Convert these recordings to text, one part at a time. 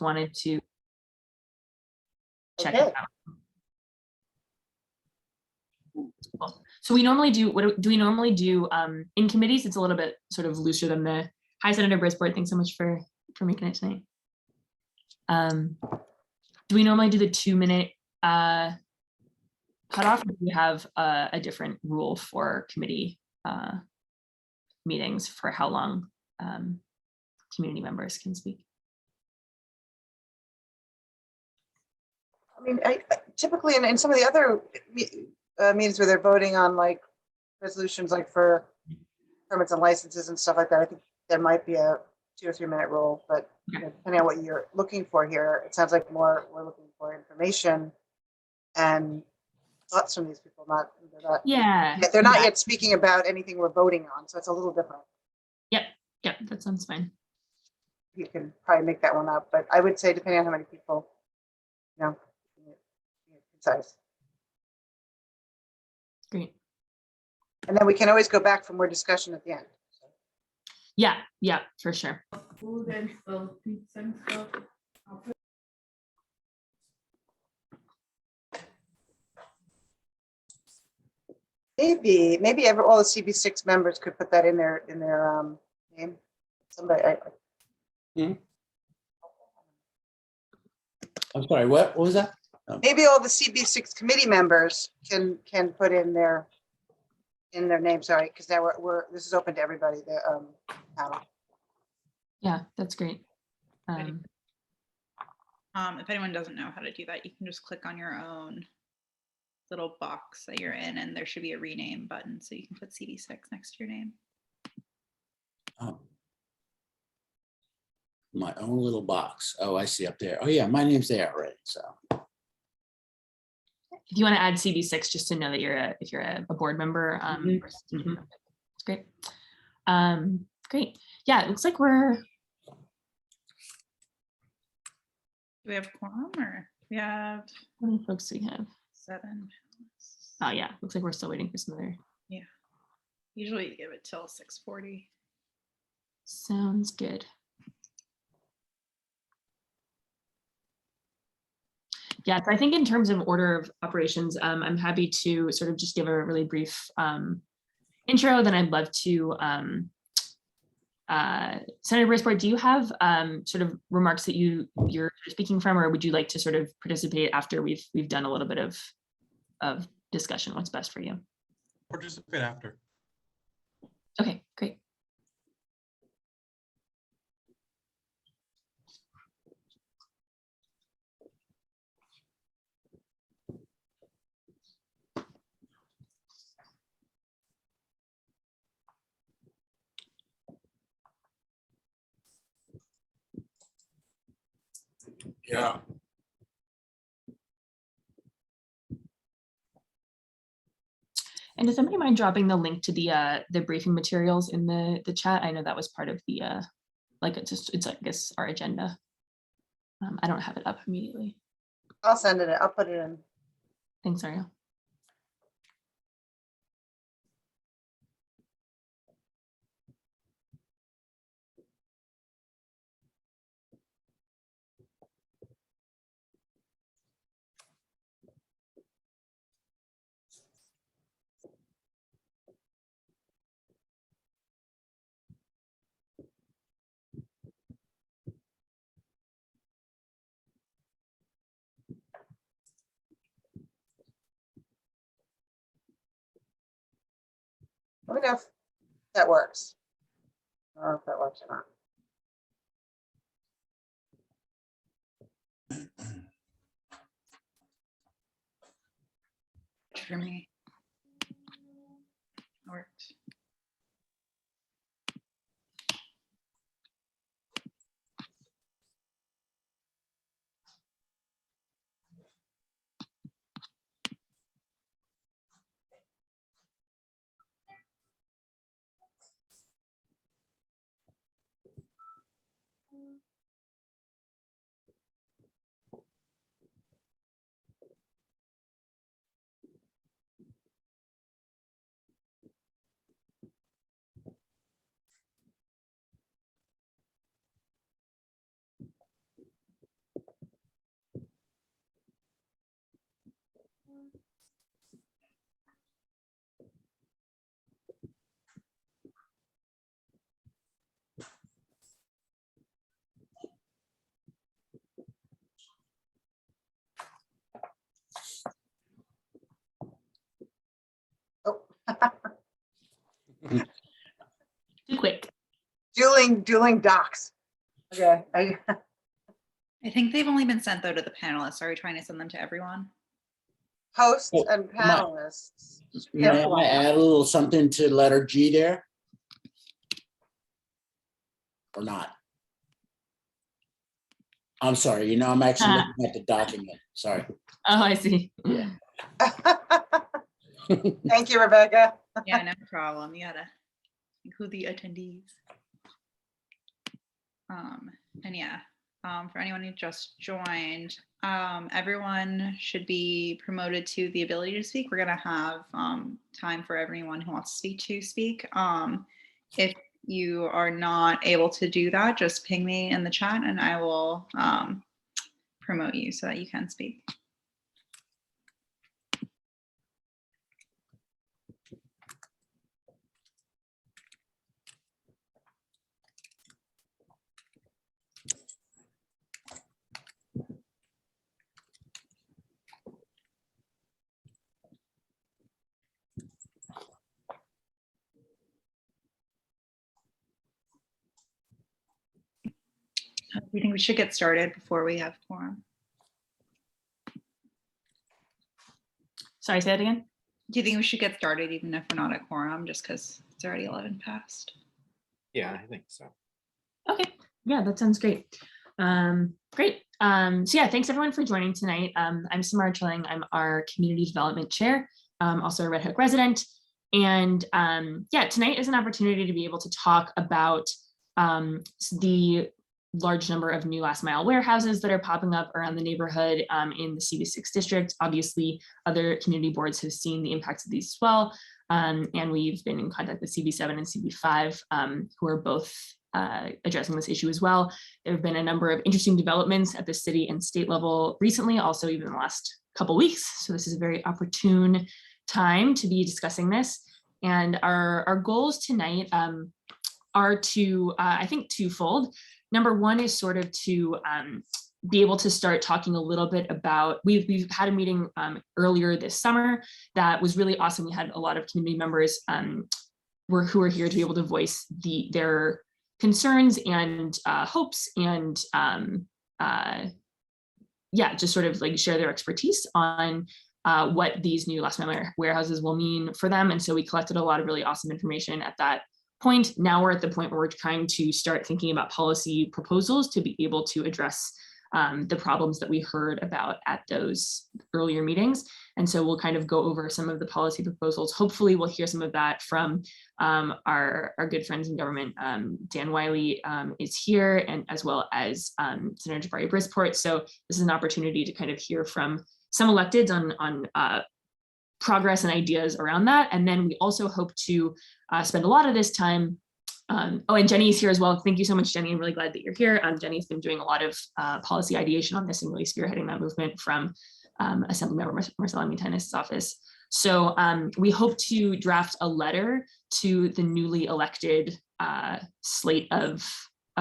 wanted to check Okay. it out. Cool. So we normally do, what do we normally do in committees? It's a little bit sort of looser than the Hi, Senator Brisboard. Thanks so much for making it tonight. Do we normally do the 2-minute cutoff, or do we have a different rule for committee meetings for how long community members can speak? I mean, I typically in some of the other meetings where they're voting on like resolutions, like for permits and licenses and stuff like that, I think there might be a 2 or 3 minute rule, but you know, depending on what you're looking for here, it sounds like we're looking for information and thoughts from these people. Yeah, they're not yet speaking about anything we're voting on, so it's a little different. Yep, that sounds fine. You can probably make that one up, but I would say depending on how many people, you know, concise. Great. And then we can always go back for more discussion at the end. Yeah, for sure. Food and stuff, pizza and stuff. Maybe all the CB6 members could put that in their name. Somebody, I'm sorry, what was that? maybe all the CB6 committee members can put in their name. Sorry, because now this is open to everybody. The panel. Yeah, that's great. If anyone doesn't know how to do that, you can just click on your own little box that you're in, and there should be a rename button, so you can put CD6 next to your name. Oh. My own little box. Oh, I see up there. Oh yeah, my name's there already. So If you want to add CB6, just to know that if you're a board member, it's great. Great. Yeah, it looks like we're. Do we have quorum, or we have? How many folks do we have? 7. Oh yeah, looks like we're still waiting for some other. Yeah. Usually you give it till 6:40. Sounds good. Yeah, so I think in terms of order of operations, I'm happy to sort of just give a really brief intro. Then I'd love to, Senator Brisboard, do you have sort of remarks that you're speaking from, or would you like to sort of participate after we've done a little bit of discussion? What's best for you? Participate after. Okay, great. Yeah. And does somebody mind dropping the link to the briefing materials in the chat? I know that was part of the like it's I guess our agenda. I don't have it up immediately. I'll send it. I'll put it in. Thanks, Ariel. Let me know if that works. I don't know if that works or not. For me. Worked. dueling docs. Okay, I think they've only been sent though to the panelists. Are we trying to send them to everyone? hosts Oh, and my- panelists. May I add a little something to letter G there? Or not? I'm sorry, I'm actually looking at the document, sorry. Oh, I see. Yeah. Thank you, Rebecca. Yeah, no problem. You gotta include the attendees. And yeah, for anyone who just joined, everyone should be promoted to the ability to speak. We're gonna have time for everyone who wants to speak. If you are not able to do that, just ping me in the chat and I will promote you so that you can speak. We think we should get started before we have quorum. Sorry, say that again. Do you think we should get started even if we're not at quorum, just because it's already 11 past? Yeah, I think so. Okay, yeah, that sounds great. Great. So yeah, thanks everyone for joining tonight. I'm Samara Trilling. I'm our community development chair, also a Red Hook resident. And yeah, tonight is an opportunity to be able to talk about the large number of new last mile warehouses that are popping up around the neighborhood in the CB6 district. Obviously, other community boards have seen the impacts of these as well. And we've been in contact with CB7 and CB5, who are both addressing this issue as well. There have been a number of interesting developments at the city and state level recently, also even in the last couple weeks. So this is a very opportune time to be discussing this. And our goals tonight are to, I think, twofold. Number one is sort of to be able to start talking a little bit about, we've had a meeting earlier this summer that was really awesome. We had a lot of community members who are here to be able to voice their concerns and hopes and yeah, just sort of like share their expertise on what these new last mile warehouses will mean for them. And so we collected a lot of really awesome information at that point. Now we're at the point where we're trying to start thinking about policy proposals to be able to address the problems that we heard about at those earlier meetings. And so we'll kind of go over some of the policy proposals. Hopefully we'll hear some of that from our good friends in government. Dan Wiley is here, and as well as Senator Jabari Brisport. So this is an opportunity to kind of hear from some electeds on progress and ideas around that. And then we also hope to spend a lot of this time. Oh, and Jenny is here as well. Thank you so much, Jenny. I'm really glad that you're here. Jenny's been doing a lot of policy ideation on this and really spearheading that movement from Assemblymember Marcella Mutanis' office. So we hope to draft a letter to the newly elected slate of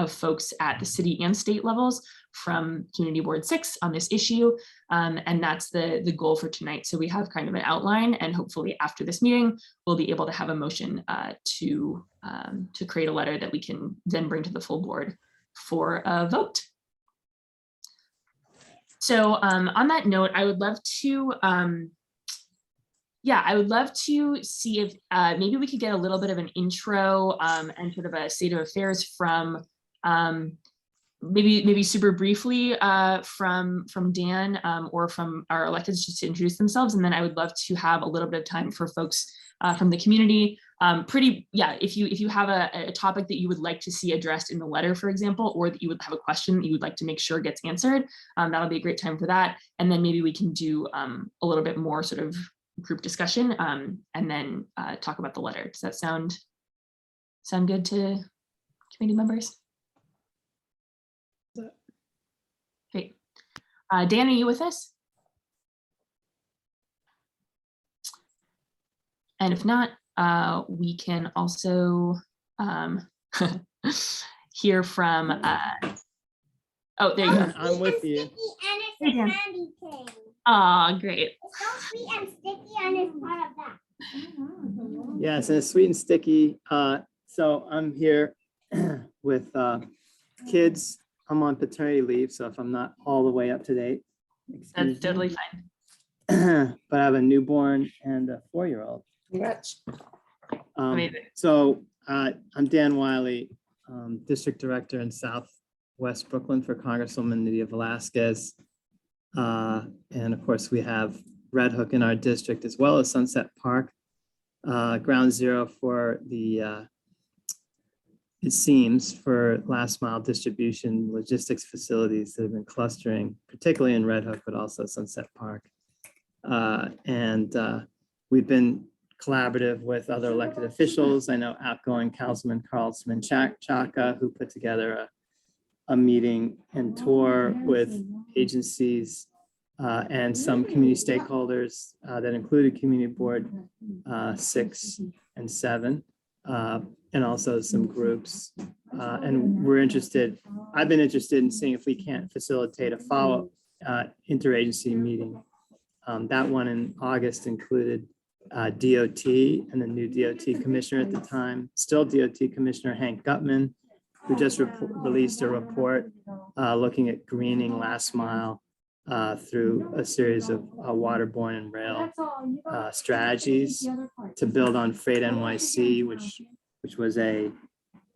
folks at the city and state levels from Community Board 6 on this issue. And that's the goal for tonight. So we have kind of an outline, and hopefully after this meeting, we'll be able to have a motion to create a letter that we can then bring to the full board for a vote. So on that note, I would love to, I would love to see if maybe we could get a little bit of an intro and sort of a state of affairs from maybe super briefly from Dan or from our electeds just to introduce themselves. And then I would love to have a little bit of time for folks from the community. If you have a topic that you would like to see addressed in the letter, for example, or that you would have a question that you would like to make sure gets answered, that'll be a great time for that. And then maybe we can do a little bit more sort of group discussion and then talk about the letter. Does that sound good to committee members? Great. Dan, are you with us? And if not, we can also hear from, oh, there you go. I'm with you. And it's a candy cane. Oh, great. It's so sweet and sticky and it's part of that. Yes, and it's sweet and sticky. So I'm here with kids. I'm on paternity leave, so if I'm not all the way up to date, excuse That's me. totally fine. But I have a newborn and a 4-year-old. Congrats. Amazing. So I'm Dan Wiley, District Director in Southwest Brooklyn for Congresswoman Nydia Velasquez. And of course, we have Red Hook in our district, as well as Sunset Park, ground zero for the, it seems, for last mile distribution logistics facilities that have been clustering, particularly in Red Hook, but also Sunset Park. And we've been collaborative with other elected officials. I know outgoing Councilman Carlsman Chaka, who put together a meeting and tour with agencies and some community stakeholders that included Community Board 6 and 7, and also some groups. And we're interested, I've been interested in seeing if we can't facilitate a follow-up interagency meeting. That one in August included DOT and the new DOT commissioner at the time, still DOT Commissioner Hank Gutman, who just released a report looking at greening last mile through a series of waterborne and rail strategies to build on Freight NYC, which was a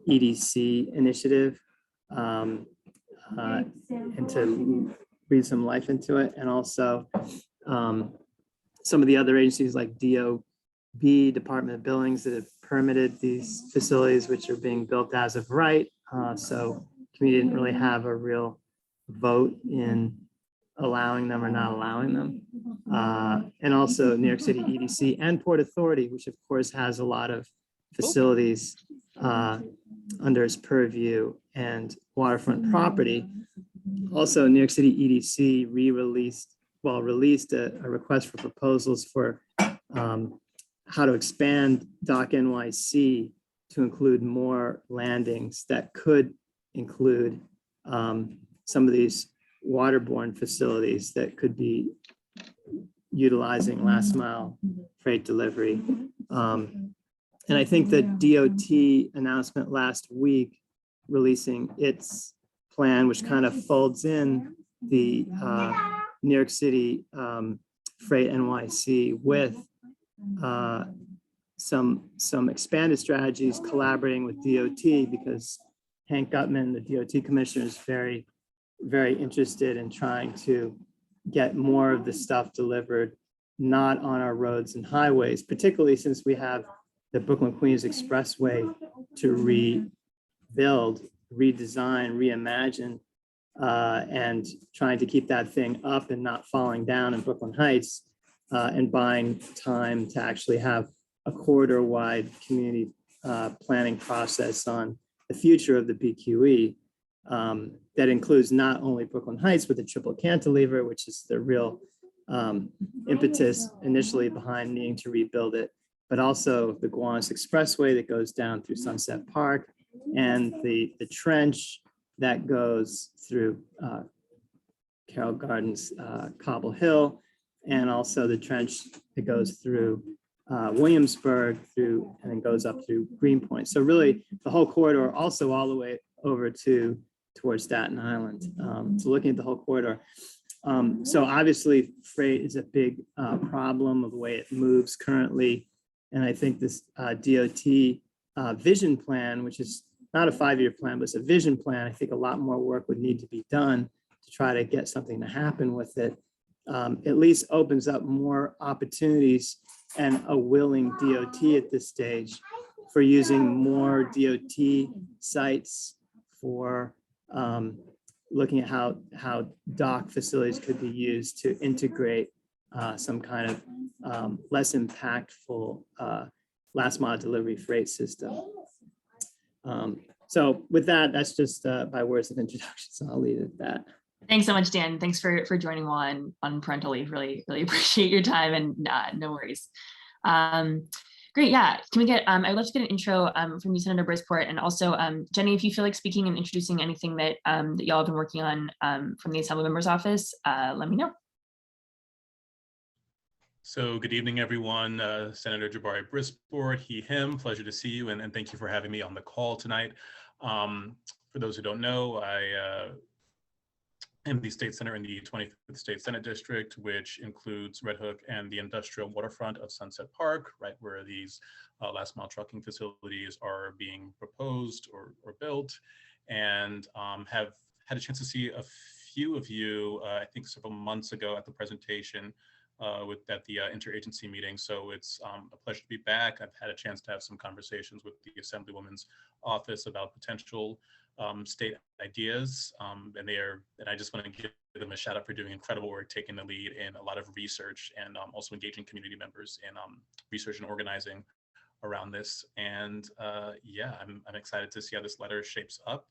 EDC initiative, and to breathe some life into it. And also some of the other agencies like DOB, Department of Buildings, that have permitted these facilities, which are being built as of right. So community didn't really have a real vote in allowing them or not allowing them. And also New York City EDC and Port Authority, which of course has a lot of facilities under its purview and waterfront property. Also, New York City EDC released a request for proposals for how to expand Dock NYC to include more landings that could include some of these waterborne facilities that could be utilizing last mile freight delivery. And I think the DOT announcement last week releasing its plan, which kind of folds in the New York City Freight NYC with some expanded strategies collaborating with DOT, because Hank Gutman, the DOT commissioner, is very, very interested in trying to get more of the stuff delivered, not on our roads and highways, particularly since we have the Brooklyn Queens Expressway to rebuild, redesign, reimagine, and trying to keep that thing up and not falling down in Brooklyn Heights, and buying time to actually have a corridor-wide community planning process on the future of the BQE that includes not only Brooklyn Heights, but the triple cantilever, which is the real impetus initially behind needing to rebuild it, but also the Gowanus Expressway that goes down through Sunset Park, and the trench that goes through Carroll Gardens, Cobble Hill, and also the trench that goes through Williamsburg and then goes up through Greenpoint. So really the whole corridor, also all the way over towards Staten Island. So looking at the whole corridor. So obviously freight is a big problem of the way it moves currently. And I think this DOT vision plan, which is not a 5-year plan, but it's a vision plan, I think a lot more work would need to be done to try to get something to happen with it. At least opens up more opportunities and a willing DOT at this stage for using more DOT sites for looking at how dock facilities could be used to integrate some kind of less impactful last mile delivery freight system. So with that, that's just by words of introduction. So I'll leave it at that. Thanks so much, Dan. Thanks for joining while on parental leave. Really appreciate your time, and no worries. Great, yeah. Can we get, I'd love to get an intro from you, Senator Brisport, and also Jenny, if you feel like speaking and introducing anything that, that y'all have been working on from the Assembly Member's Office, let me know. So good evening, everyone. Senator Jabari Brisport, he, him, pleasure to see you, and thank you for having me on the call tonight. For those who don't know, I am the state senator in the 25th State Senate District, which includes Red Hook and the industrial waterfront of Sunset Park, right where these last mile trucking facilities are being proposed or built, and have had a chance to see a few of you, I think several months ago at the presentation at the interagency meeting. So it's a pleasure to be back. I've had a chance to have some conversations with the Assemblywoman's office about potential state ideas, and I just want to give them a shout out for doing incredible work, taking the lead in a lot of research, and also engaging community members in research and organizing around this. And yeah, I'm excited to see how this letter shapes up,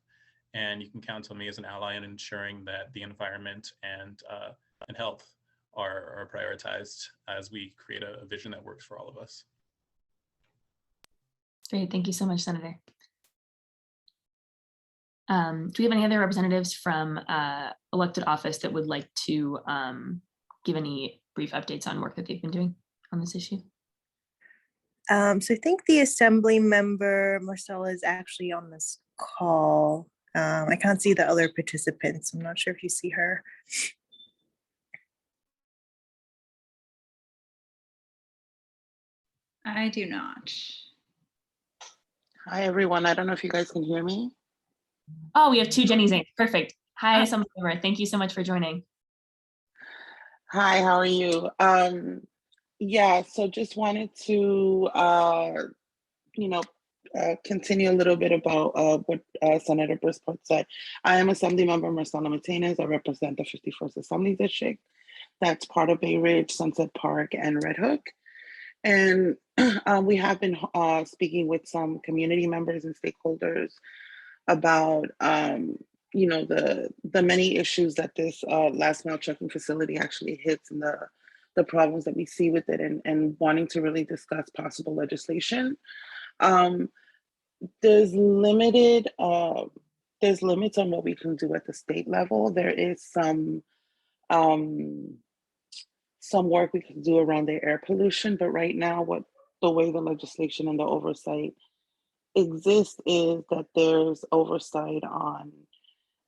and you can count on me as an ally in ensuring that the environment and health are prioritized as we create a vision that works for all of us. Great, thank you so much, Senator. Do we have any other representatives from elected office that would like to give any brief updates on work that they've been doing on this issue? So I think the Assembly member, Marcella, is actually on this call. I can't see the other participants. I'm not sure if you see her. I do not. Hi, everyone. I don't know if you guys can hear me. Oh, we have two Jenny Zink. Perfect. Hi, Assemblymember. Thank you so much for joining. Hi, how are you? Yeah, so just wanted to, continue a little bit about what Senator Brisport said. I am Assemblymember Marcela Martinez. I represent the 51st Assembly District. That's part of Bay Ridge, Sunset Park, and Red Hook. And we have been speaking with some community members and stakeholders about the many issues that this last mile trucking facility actually hits, and the problems that we see with it, and wanting to really discuss possible legislation. There's limits on what we can do at the state level. There is some work we can do around the air pollution, but right now the way the legislation and the oversight exists is that there's oversight on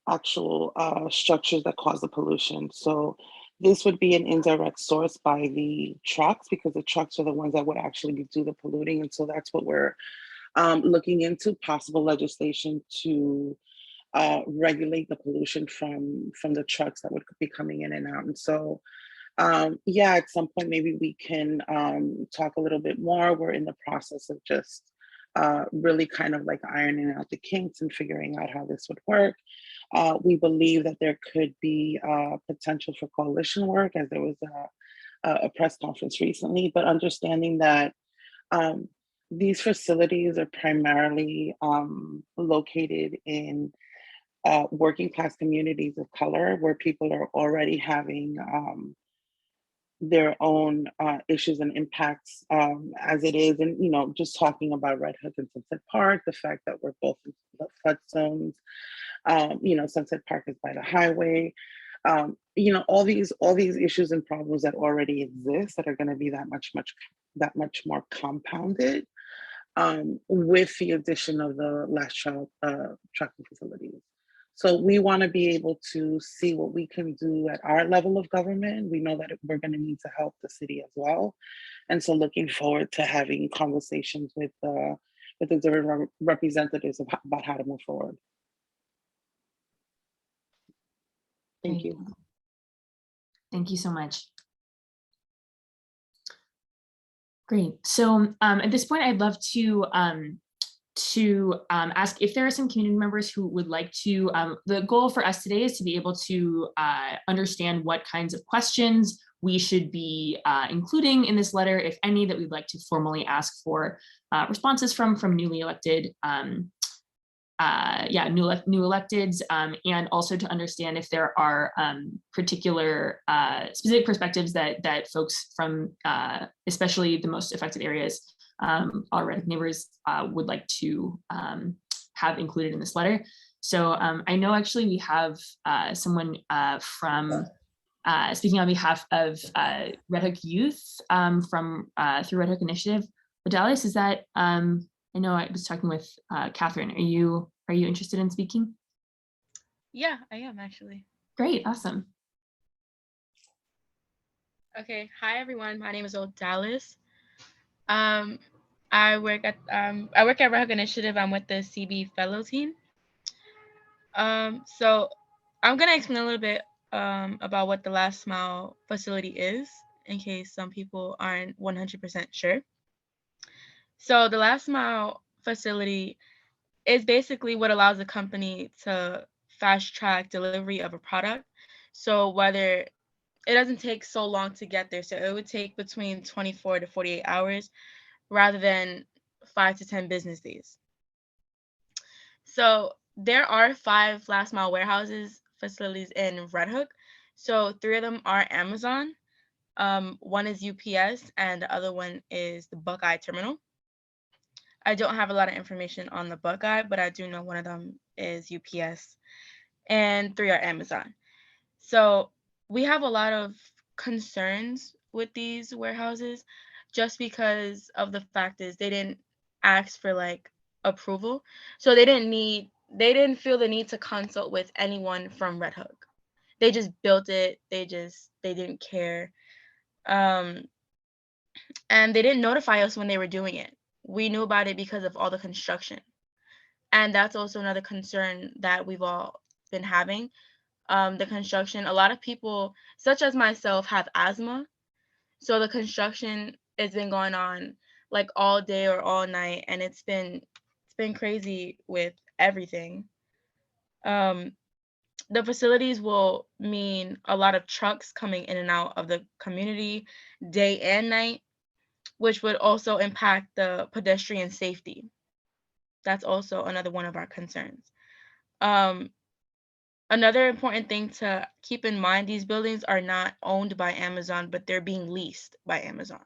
actual structures that cause the pollution. So this would be an indirect source by the trucks, because the trucks are the ones that would actually do the polluting. And so that's what we're looking into, possible legislation to regulate the pollution from the trucks that would be coming in and out. And so yeah, at some point, maybe we can talk a little bit more. We're in the process of just really kind of like ironing out the kinks and figuring out how this would work. We believe that there could be potential for coalition work, as there was a press conference recently, but understanding that these facilities are primarily located in working class communities of color, where people are already having their own issues and impacts as it is. And, just talking about Red Hook and Sunset Park, the fact that we're both in the flood zones, Sunset Park is by the highway, all these issues and problems that already exist that are going to be that much more compounded with the addition of the last mile trucking facilities. So we want to be able to see what we can do at our level of government. We know that we're going to need to help the city as well. And so looking forward to having conversations with the different representatives about how to move forward. Thank you. Thank you so much. Great. So at this point, I'd love to ask if there are some community members who would like to, the goal for us today is to be able to understand what kinds of questions we should be including in this letter, if any, that we'd like to formally ask for responses from newly elected, new electeds, and also to understand if there are particular specific perspectives that folks from especially the most affected areas, our Red Hook neighbors, would like to have included in this letter. So I know actually we have someone from speaking on behalf of Red Hook Youth from through Red Hook Initiative. Odalis, is that, I know I was talking with Catherine, are you Are you interested in speaking? Yeah, I am actually. Great, awesome. Okay, hi everyone. My name is Old Dallas. I work at Red Hook Initiative. I'm with the CB Fellow team. So I'm gonna explain a little bit about what the Last Mile facility is, in case some people aren't 100% sure. So the Last Mile facility is basically what allows a company to fast track delivery of a product. So whether it doesn't take so long to get there, so it would take between 24 to 48 hours rather than 5 to 10 business days. So there are 5 last mile warehouses facilities in Red Hook. So 3 of them are Amazon, one is UPS, and the other one is the Buckeye Terminal. I don't have a lot of information on the Buckeye, but I do know one of them is UPS, and 3 are Amazon. So we have a lot of concerns with these warehouses just because of the fact is they didn't ask for like approval. So they didn't feel the need to consult with anyone from Red Hook. They just built it. They didn't care. And they didn't notify us when they were doing it. We knew about it because of all the construction. And that's also another concern that we've all been having. The construction, a lot of people, such as myself, have asthma. So the construction has been going on like all day or all night, and it's been crazy with everything. The facilities will mean a lot of trucks coming in and out of the community day and night, which would also impact the pedestrian safety. That's also another one of our concerns. Another important thing to keep in mind, these buildings are not owned by Amazon, but they're being leased by Amazon.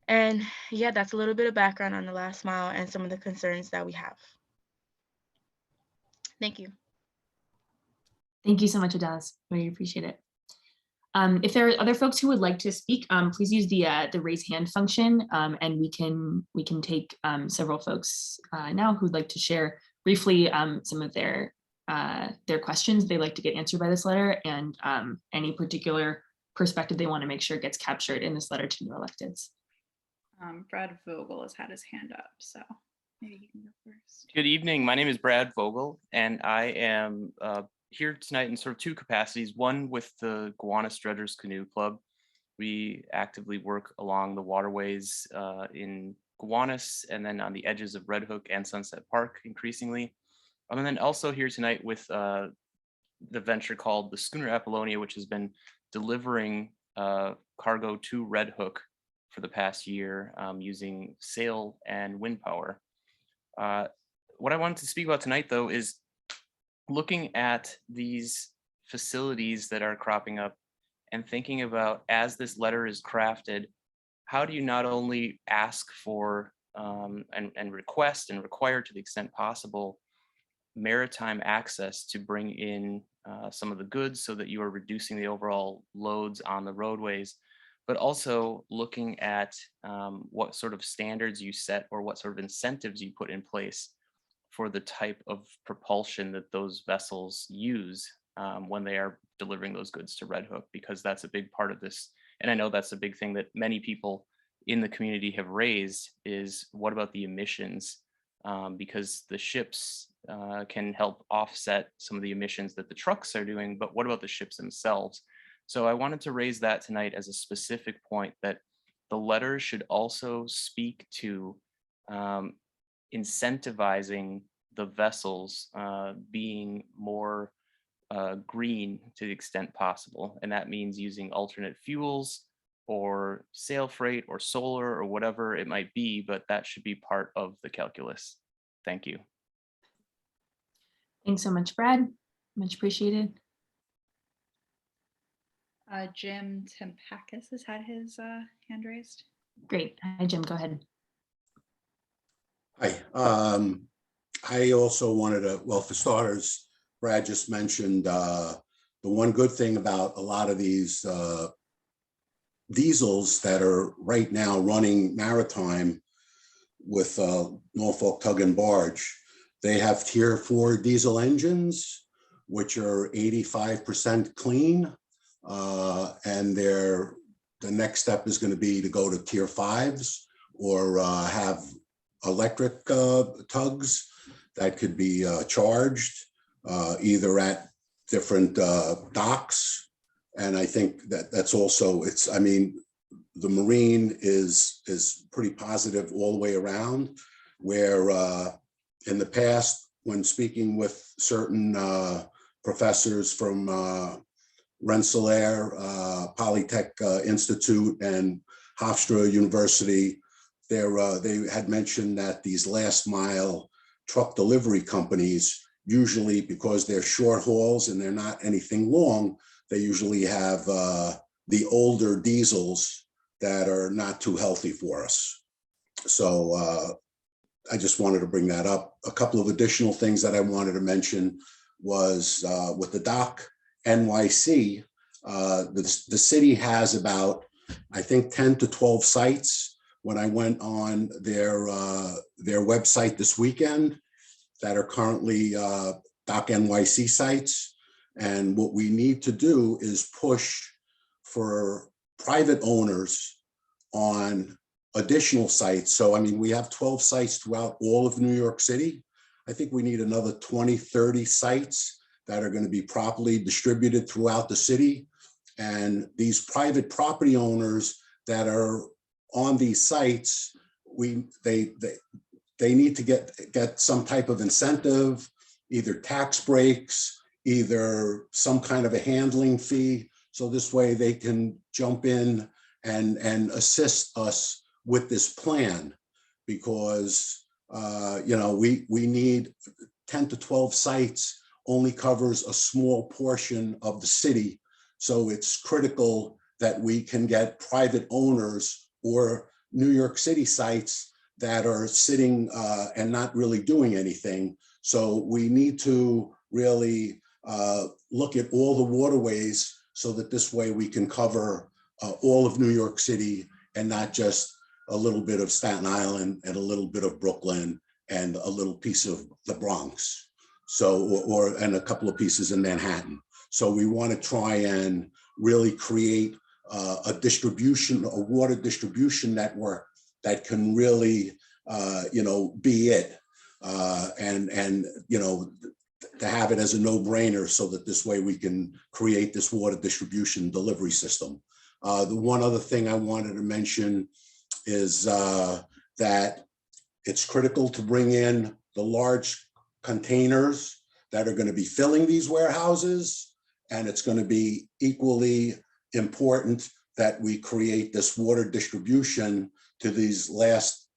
And yeah, that's a little bit of background on the last mile and some of the concerns that we have. Thank you. Thank you so much, Adas. Really appreciate it. If there are other folks who would like to speak, please use the raise hand function, and we can take several folks now who'd like to share briefly some of their questions they'd like to get answered by this letter, and any particular perspective they want to make sure gets captured in this letter to new electeds. Brad Vogel has had his hand up, so maybe you can go first. Good evening. My name is Brad Vogel, and I am here tonight in sort of 2 capacities. One with the Gowanus Dredgers Canoe Club. We actively work along the waterways in Gowanus and then on the edges of Red Hook and Sunset Park increasingly. And then also here tonight with the venture called the Schooner Apollonia, which has been delivering cargo to Red Hook for the past year using sail and wind power. What I wanted to speak about tonight, though, is looking at these facilities that are cropping up and thinking about, as this letter is crafted, how do you not only ask for and request and require to the extent possible maritime access to bring in some of the goods so that you are reducing the overall loads on the roadways, but also looking at what sort of standards you set or what sort of incentives you put in place for the type of propulsion that those vessels use when they are delivering those goods to Red Hook, because that's a big part of this. And I know that's a big thing that many people in the community have raised is, what about the emissions? Because the ships can help offset some of the emissions that the trucks are doing, but what about the ships themselves? So I wanted to raise that tonight as a specific point, that the letter should also speak to incentivizing the vessels being more green to the extent possible. And that means using alternate fuels or sail freight or solar or whatever it might be, but that should be part of the calculus. Thank you. Thanks so much, Brad. Much appreciated. Jim Tempakis has had his hand raised. Great. Hi, Jim. Go ahead. Hi. I also wanted to, well, for starters, Brad just mentioned the one good thing about a lot of these diesels that are right now running maritime, with Norfolk Tug and Barge. They have Tier 4 diesel engines, which are 85% clean. And the next step is going to be to go to Tier 5s or have electric tugs that could be charged either at different docks. And I think that's also, I mean, the Marine is pretty positive all the way around, where in the past, when speaking with certain professors from Rensselaer, Polytech Institute, and Hofstra University, they had mentioned that these last mile truck delivery companies, usually because they're short hauls and they're not anything long, they usually have the older diesels that are not too healthy for us. So I just wanted to bring that up. A couple of additional things that I wanted to mention was with the dock NYC, the city has about, I think, 10 to 12 sites. When I went on their website this weekend, that are currently Dock NYC sites. And what we need to do is push for private owners on additional sites. So, I mean, we have 12 sites throughout all of New York City. I think we need another 20, 30 sites that are going to be properly distributed throughout the city. And these private property owners that are on these sites, they need to get some type of incentive, either tax breaks, either some kind of a handling fee. So this way they can jump in and assist us with this plan, because we need 10 to 12 sites only covers a small portion of the city. So it's critical that we can get private owners or New York City sites that are sitting and not really doing anything. So we need to really look at all the waterways so that this way we can cover all of New York City and not just a little bit of Staten Island and a little bit of Brooklyn and a little piece of the Bronx. So, and a couple of pieces in Manhattan. So we want to try and really create a water distribution network that can really, be it, and to have it as a no-brainer, so that this way we can create this water distribution delivery system. The one other thing I wanted to mention is that it's critical to bring in the large containers that are going to be filling these warehouses, and it's going to be equally important that we create this water distribution to these last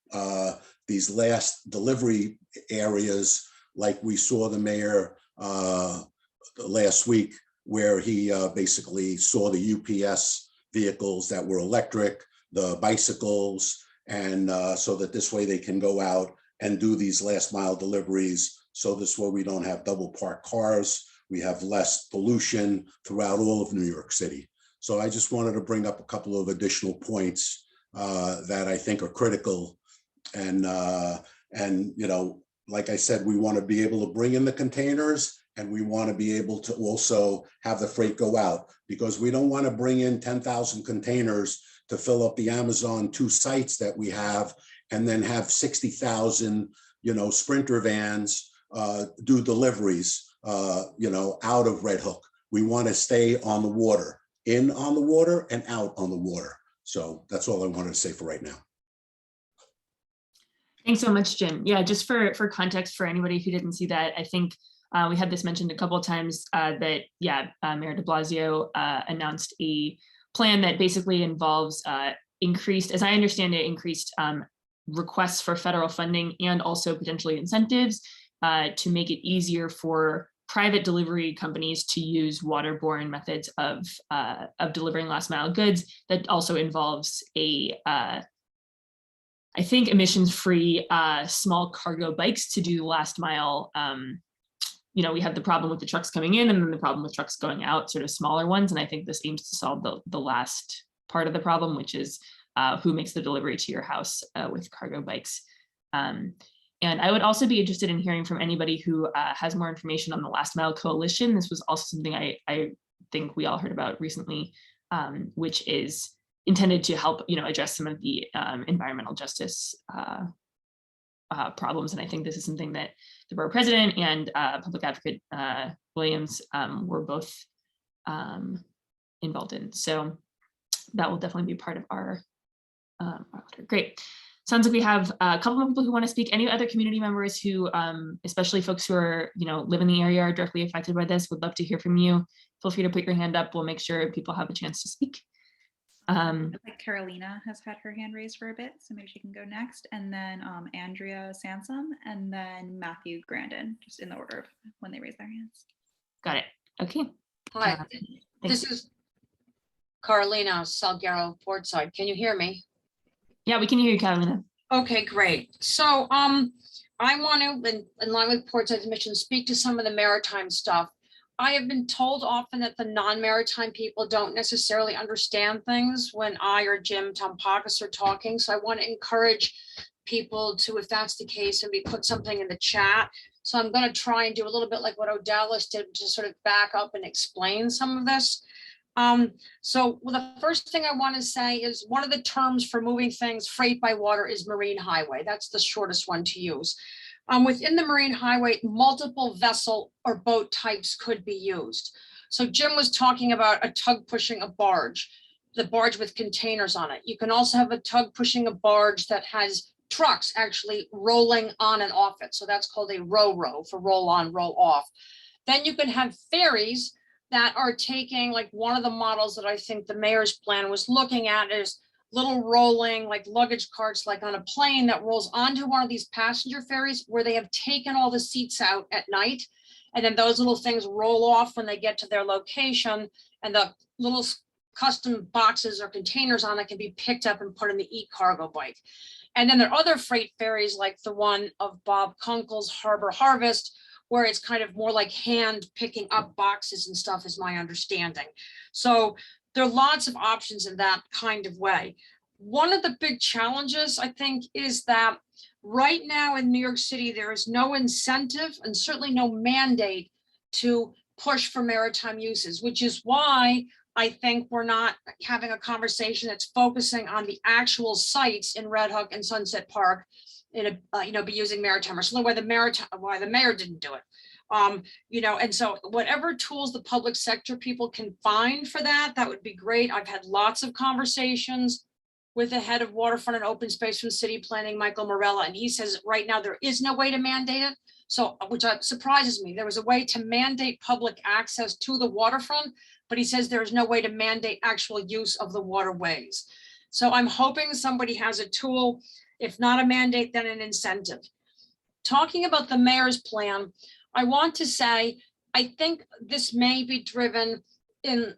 delivery areas, like we saw the mayor last week, where he basically saw the UPS vehicles that were electric, the bicycles, and so that this way they can go out and do these last mile deliveries. So this way we don't have double parked cars. We have less pollution throughout all of New York City. So I just wanted to bring up a couple of additional points that I think are critical. And like I said, we want to be able to bring in the containers, and we want to be able to also have the freight go out, because we don't want to bring in 10,000 containers to fill up the Amazon 2 sites that we have, and then have 60,000, Sprinter vans do deliveries, out of Red Hook. We want to stay on the water, in on the water and out on the water. So that's all I wanted to say for right now. Thanks so much, Jim. Yeah, just for context for anybody who didn't see that, I think we had this mentioned a couple of times that, Mayor de Blasio announced a plan that basically involves increased, as I understand it, increased requests for federal funding and also potentially incentives to make it easier for private delivery companies to use waterborne methods of delivering last mile goods. That also involves I think emissions-free small cargo bikes to do last mile. We have the problem with the trucks coming in, and then the problem with trucks going out, sort of smaller ones. And I think this aims to solve the last part of the problem, which is who makes the delivery to your house with cargo bikes. And I would also be interested in hearing from anybody who has more information on the Last Mile Coalition. This was also something I think we all heard about recently, which is intended to help, address some of the environmental justice problems. And I think this is something that the borough president and public advocate Williams were both involved in. So that will definitely be part of our letter. Great. Sounds like we have a couple of people who want to speak. Any other community members who, especially folks who are, live in the area, are directly affected by this, would love to hear from you. Feel free to put your hand up. We'll make sure people have a chance to speak. Like Carolina has had her hand raised for a bit, so maybe she can go next. And then Andrea Sansom, and then Matthew Grandin, just in the order of when they raise their hands. Got it. Okay. Hi, this is Carolina Salguero, Portside. Can you hear me? Yeah, we can hear you, Carolina. Okay, great. So I want to, in line with Portside's mission, speak to some of the maritime stuff. I have been told often that the non-maritime people don't necessarily understand things when I or Jim Tompakis are talking. So I want to encourage people to, if that's the case, maybe put something in the chat. So I'm going to try and do a little bit like what Odalis did, to sort of back up and explain some of this. So the first thing I want to say is one of the terms for moving things freight by water is marine highway. That's the shortest one to use. Within the marine highway, multiple vessel or boat types could be used. So Jim was talking about a tug pushing a barge, the barge with containers on it. You can also have a tug pushing a barge that has trucks actually rolling on and off it. So that's called a row for roll on, roll off. Then you can have ferries that are taking, like one of the models that I think the mayor's plan was looking at is little rolling like luggage carts, like on a plane that rolls onto one of these passenger ferries where they have taken all the seats out at night. And then those little things roll off when they get to their location, and the little custom boxes or containers on it can be picked up and put in the e-cargo bike. And then there are other freight ferries like the one of Bob Kunkel's Harbor Harvest, where it's kind of more like hand picking up boxes and stuff, is my understanding. So there are lots of options in that kind of way. One of the big challenges, I think, is that right now in New York City, there is no incentive and certainly no mandate to push for maritime uses, which is why I think we're not having a conversation that's focusing on the actual sites in Red Hook and Sunset Park, in a, be using maritime, or something why the mayor didn't do it. And so whatever tools the public sector people can find for that, that would be great. I've had lots of conversations with the head of Waterfront and Open Space from City Planning, Michael Morella, and he says right now there is no way to mandate it. So, which surprises me. There was a way to mandate public access to the waterfront, but he says there is no way to mandate actual use of the waterways. So I'm hoping somebody has a tool, if not a mandate, then an incentive. Talking about the mayor's plan, I want to say, I think this may be driven in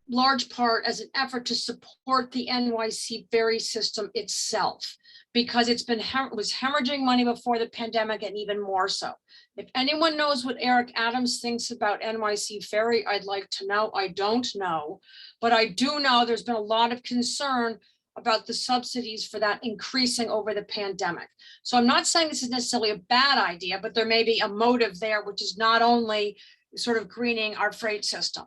large part as an effort to support the NYC ferry system itself, because it was hemorrhaging money before the pandemic, and even more so. If anyone knows what Eric Adams thinks about NYC ferry, I'd like to know. I don't know, but I do know there's been a lot of concern about the subsidies for that increasing over the pandemic. So I'm not saying this is necessarily a bad idea, but there may be a motive there, which is not only sort of greening our freight system.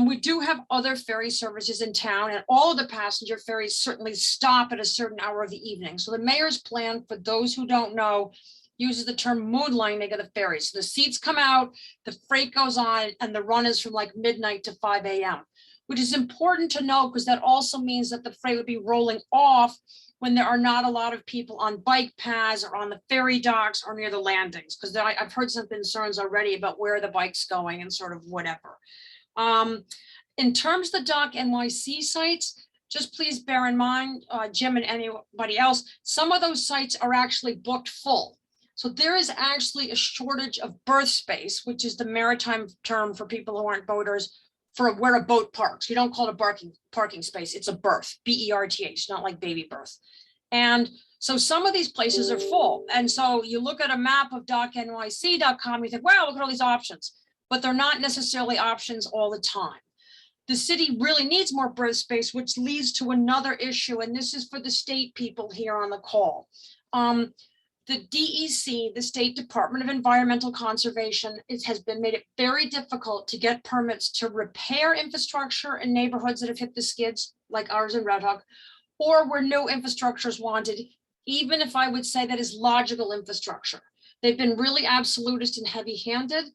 We do have other ferry services in town, and all of the passenger ferries certainly stop at a certain hour of the evening. So the mayor's plan, for those who don't know, uses the term moonlighting of the ferries. So the seats come out, the freight goes on, and the run is from like midnight to 5 a.m. which is important to know, because that also means that the freight would be rolling off when there are not a lot of people on bike paths or on the ferry docks or near the landings, because I've heard some concerns already about where the bike's going and sort of whatever. In terms of the Dock NYC sites, just please bear in mind, Jim and anybody else, some of those sites are actually booked full. So there is actually a shortage of berth space, which is the maritime term for people who aren't boaters, for where a boat parks. You don't call it a parking space, it's a berth, B-E-R-T-H, not like baby berth. And so some of these places are full. And so you look at a map of docknyc.com, you think, wow, look at all these options, but they're not necessarily options all the time. The city really needs more berth space, which leads to another issue. And this is for the state people here on the call. the DEC, the State Department of Environmental Conservation, has been made it very difficult to get permits to repair infrastructure in neighborhoods that have hit the skids, like ours in Red Hook, or where new infrastructure is wanted, even if I would say that is logical infrastructure. They've been really absolutist and heavy-handed.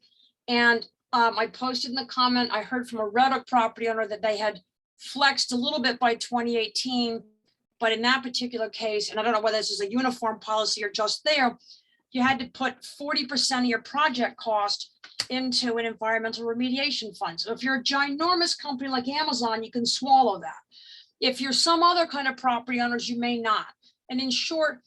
And I posted in the comment, I heard from a Red Hook property owner that they had flexed a little bit by 2018. But in that particular case, and I don't know whether this is a uniform policy or just there, you had to put 40% of your project cost into an environmental remediation fund. So if you're a ginormous company like Amazon, you can swallow that. If you're some other kind of property owners, you may not. And in short,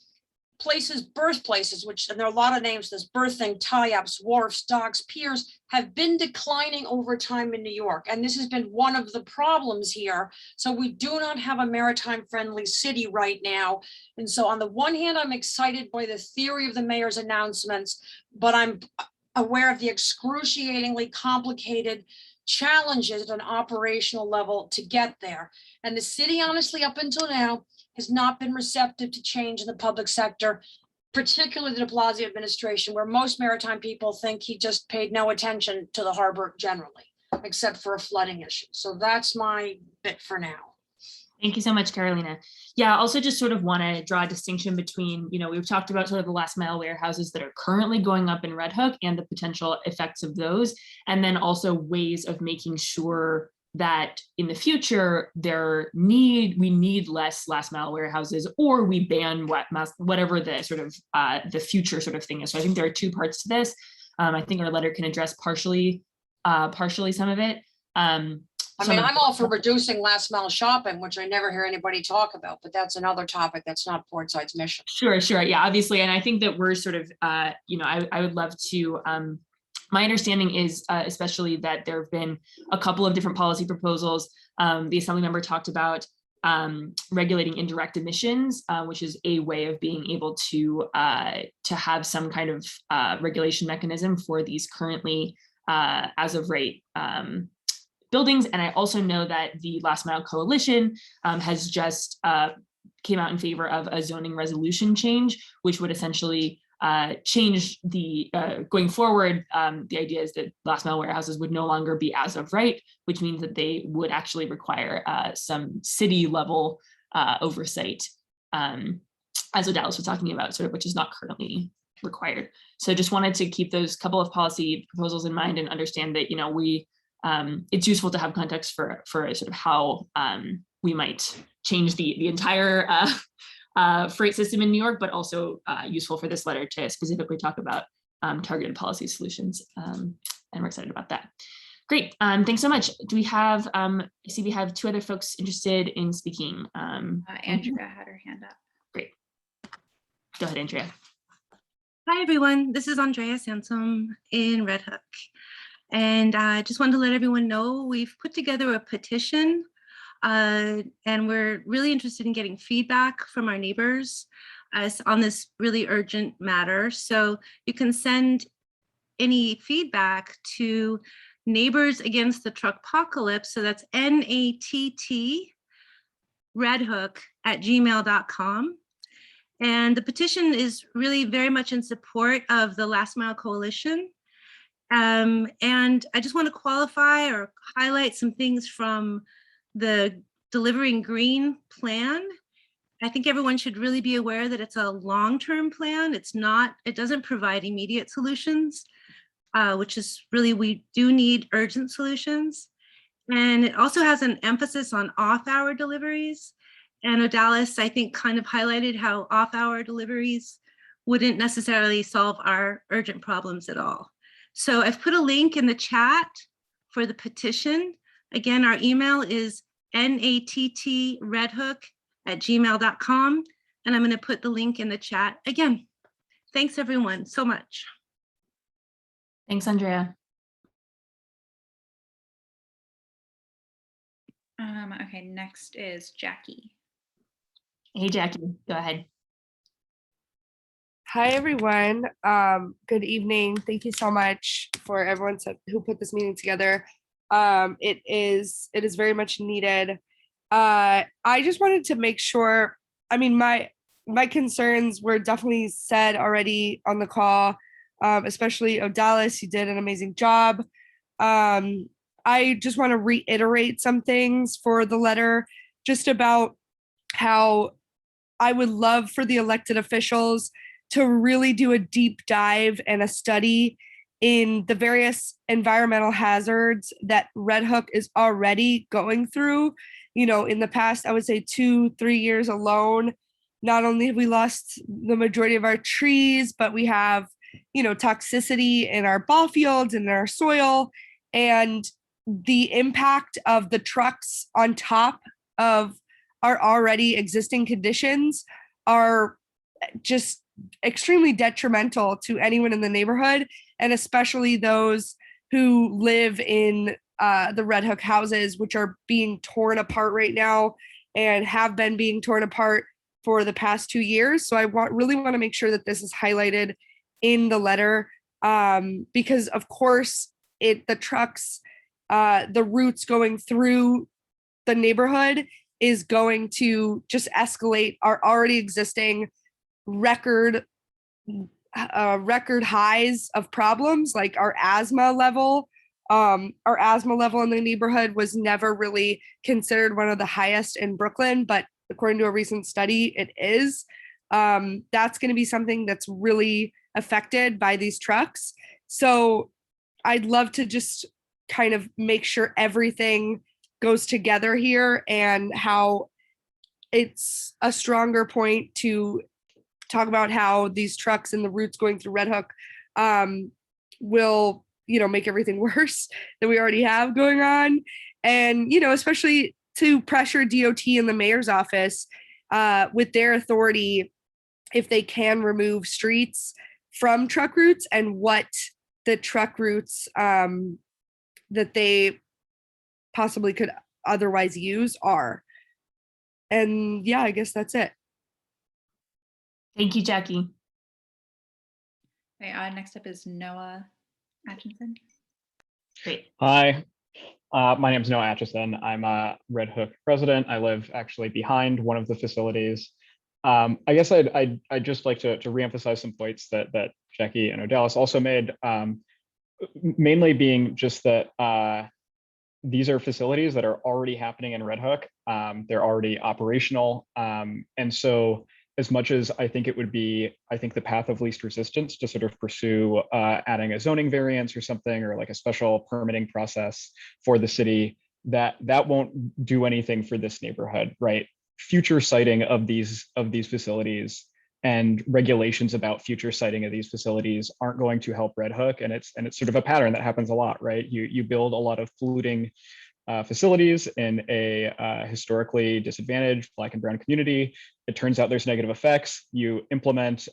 places, birthplaces, which, and there are a lot of names, this birthing, tie-ups, wharfs, docks, piers, have been declining over time in New York. And this has been one of the problems here. So we do not have a maritime friendly city right now. And so on the one hand, I'm excited by the theory of the mayor's announcements, but I'm aware of the excruciatingly complicated challenges at an operational level to get there. And the city, honestly, up until now, has not been receptive to change in the public sector, particularly the de Blasio administration, where most maritime people think he just paid no attention to the harbor generally, except for a flooding issue. So that's my bit for now. Thank you so much, Carolina. Yeah, also just sort of want to draw a distinction between, we've talked about sort of the last mile warehouses that are currently going up in Red Hook and the potential effects of those, and then also ways of making sure that in the future we need less last mile warehouses, or we ban whatever the sort of the future sort of thing is. So I think there are two parts to this. I think our letter can address partially some of it. I'm all for reducing last mile shopping, which I never hear anybody talk about, but that's another topic that's not Portside's mission. Sure. Yeah, obviously. And I think that we're sort of, I would love to, my understanding is especially that there have been a couple of different policy proposals. The Assembly member talked about regulating indirect emissions, which is a way of being able to have some kind of regulation mechanism for these currently as of right buildings. And I also know that the Last Mile Coalition has just came out in favor of a zoning resolution change, which would essentially change the going forward. The idea is that last mile warehouses would no longer be as of right, which means that they would actually require some city level oversight, as Odalis was talking about, sort of, which is not currently required. So just wanted to keep those couple of policy proposals in mind and understand that, it's useful to have context for sort of how we might change the entire freight system in New York, but also useful for this letter to specifically talk about targeted policy solutions. And we're excited about that. Great, thanks so much. Do we have, I see we have two other folks interested in speaking. Andrea had her hand up. Great. Go ahead, Andrea. Hi, everyone. This is Andrea Sansom in Red Hook. And I just wanted to let everyone know we've put together a petition and we're really interested in getting feedback from our neighbors on this really urgent matter. So you can send any feedback to Neighbors Against the Truckpocalypse. So that's NATT redhook@gmail.com. And the petition is really very much in support of the Last Mile Coalition. And I just want to qualify or highlight some things from the Delivering Green plan. I think everyone should really be aware that it's a long-term plan. It doesn't provide immediate solutions, which is really, we do need urgent solutions. And it also has an emphasis on off-hour deliveries. And Odalis, I think, kind of highlighted how off-hour deliveries wouldn't necessarily solve our urgent problems at all. So I've put a link in the chat for the petition. Again, our email is nattredhook@gmail.com. And I'm going to put the link in the chat again. Thanks, everyone, so much. Thanks, Andrea. Okay, next is Jackie. Hey, Jackie, go ahead. Hi, everyone. Good evening. Thank you so much for everyone who put this meeting together. It is very much needed. I just wanted to make sure, I mean, my concerns were definitely said already on the call, especially Odalis. You did an amazing job. I just want to reiterate some things for the letter, just about how I would love for the elected officials to really do a deep dive and a study in the various environmental hazards that Red Hook is already going through. You know, in the past, I would say 2-3 years alone, not only have we lost the majority of our trees, but we have, you know, toxicity in our ball fields and in our soil. And the impact of the trucks on top of our already existing conditions are just extremely detrimental to anyone in the neighborhood, and especially those who live in the Red Hook houses, which are being torn apart right now and have been being torn apart for the past 2 years. So I really want to make sure that this is highlighted in the letter, because of course the trucks, the routes going through the neighborhood is going to just escalate our already existing record highs of problems, like our asthma level. Our asthma level in the neighborhood was never really considered one of the highest in Brooklyn, but according to a recent study, it is. That's going to be something that's really affected by these trucks. So I'd love to just kind of make sure everything goes together here, and how it's a stronger point to talk about how these trucks and the routes going through Red Hook will, you know, make everything worse than we already have going on. And, you know, especially to pressure DOT and the mayor's office with their authority, if they can remove streets from truck routes, and what the truck routes that they possibly could otherwise use are. And yeah, I guess that's it. Thank you, Jackie. Okay, next up is Noah Atchison. Great. Hi, my name is Noah Atchison. I'm a Red Hook resident. I live actually behind one of the facilities. I guess I'd just like to reemphasize some points that Jackie and Odalis also made, mainly being just that these are facilities that are already happening in Red Hook. They're already operational. And so as much as I think it would be, I think the path of least resistance to sort of pursue adding a zoning variance or something, or like a special permitting process for the city, that won't do anything for this neighborhood, right? Future siting of these facilities and regulations about future siting of these facilities aren't going to help Red Hook. And it's sort of a pattern that happens a lot, right? You build a lot of polluting facilities in a historically disadvantaged Black and brown community. It turns out there's negative effects. You implement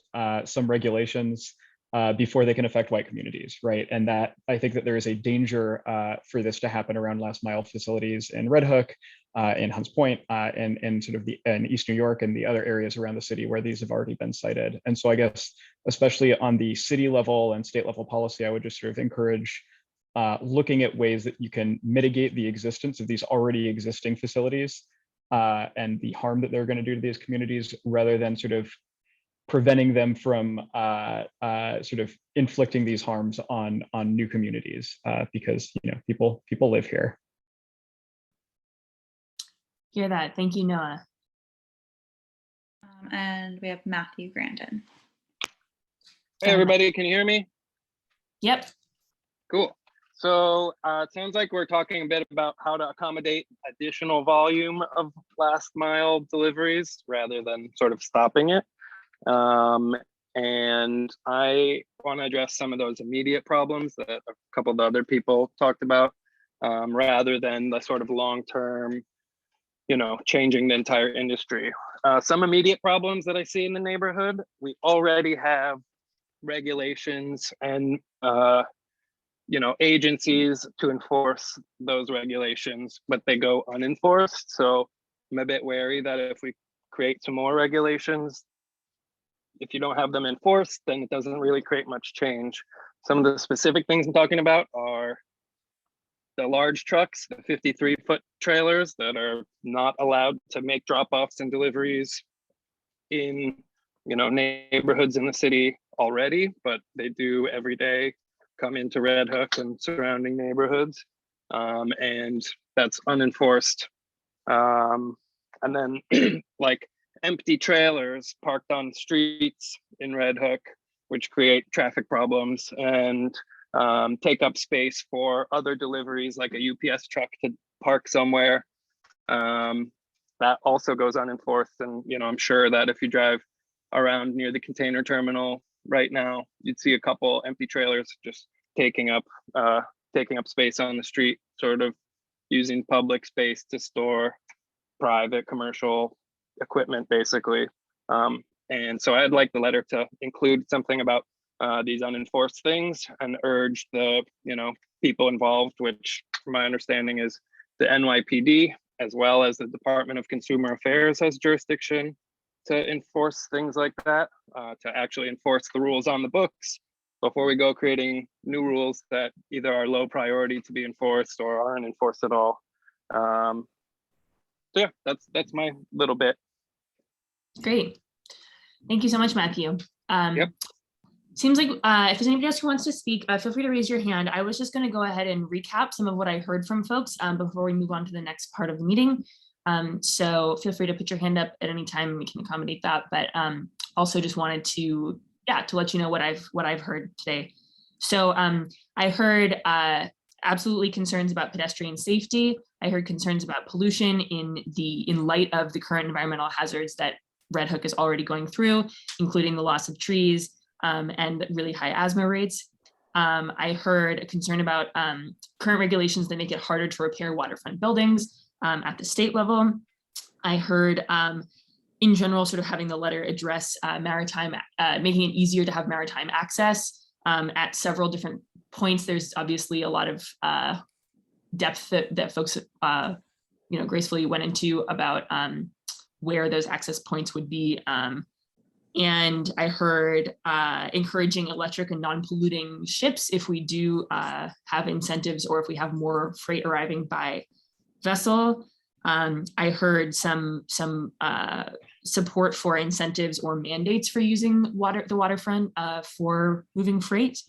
some regulations before they can affect white communities, right? And that, I think that there is a danger for this to happen around last mile facilities in Red Hook, in Hunts Point, and sort of in East New York and the other areas around the city where these have already been cited. And so I guess, especially on the city level and state level policy, I would just sort of encourage looking at ways that you can mitigate the existence of these already existing facilities and the harm that they're going to do to these communities, rather than sort of preventing them from sort of inflicting these harms on new communities, because, you know, people live here. Hear that. Thank you, Noah. And we have Matthew Grandin. Hey, everybody, can you hear me? Yep. Cool. So it sounds like we're talking a bit about how to accommodate additional volume of last mile deliveries rather than sort of stopping it. And I want to address some of those immediate problems that a couple of the other people talked about, rather than the sort of long-term, you know, changing the entire industry. Some immediate problems that I see in the neighborhood: we already have regulations and you know, agencies to enforce those regulations, but they go unenforced. So I'm a bit wary that if we create some more regulations, if you don't have them enforced, then it doesn't really create much change. Some of the specific things I'm talking about are the large trucks, the 53-foot trailers that are not allowed to make drop-offs and deliveries in, you know, neighborhoods in the city already, but they do every day come into Red Hook and surrounding neighborhoods. And that's unenforced. And then like empty trailers parked on streets in Red Hook, which create traffic problems and take up space for other deliveries like a UPS truck to park somewhere. That also goes unenforced. And, you know, I'm sure that if you drive around near the container terminal right now, you'd see a couple empty trailers just taking up space on the street, sort of using public space to store private commercial equipment, basically. And so I'd like the letter to include something about these unenforced things and urge the, you know, people involved, which from my understanding is the NYPD, as well as the Department of Consumer Affairs has jurisdiction to enforce things like that, to actually enforce the rules on the books before we go creating new rules that either are low priority to be enforced or aren't enforced at all. So yeah, that's my little bit. Great. Thank you so much, Matthew. Yep. Seems like if there's anybody else who wants to speak, feel free to raise your hand. I was just going to go ahead and recap some of what I heard from folks before we move on to the next part of the meeting. So feel free to put your hand up at any time. We can accommodate that. But also just wanted to let you know what I've heard today. So I heard absolutely concerns about pedestrian safety. I heard concerns about pollution in light of the current environmental hazards that Red Hook is already going through, including the loss of trees and really high asthma rates. I heard a concern about current regulations that make it harder to repair waterfront buildings at the state level. I heard in general, sort of having the letter address maritime, making it easier to have maritime access at several different points. There's obviously a lot of depth that folks, gracefully went into about where those access points would be. And I heard encouraging electric and non-polluting ships if we do have incentives or if we have more freight arriving by vessel. I heard some support for incentives or mandates for using the waterfront for moving freight.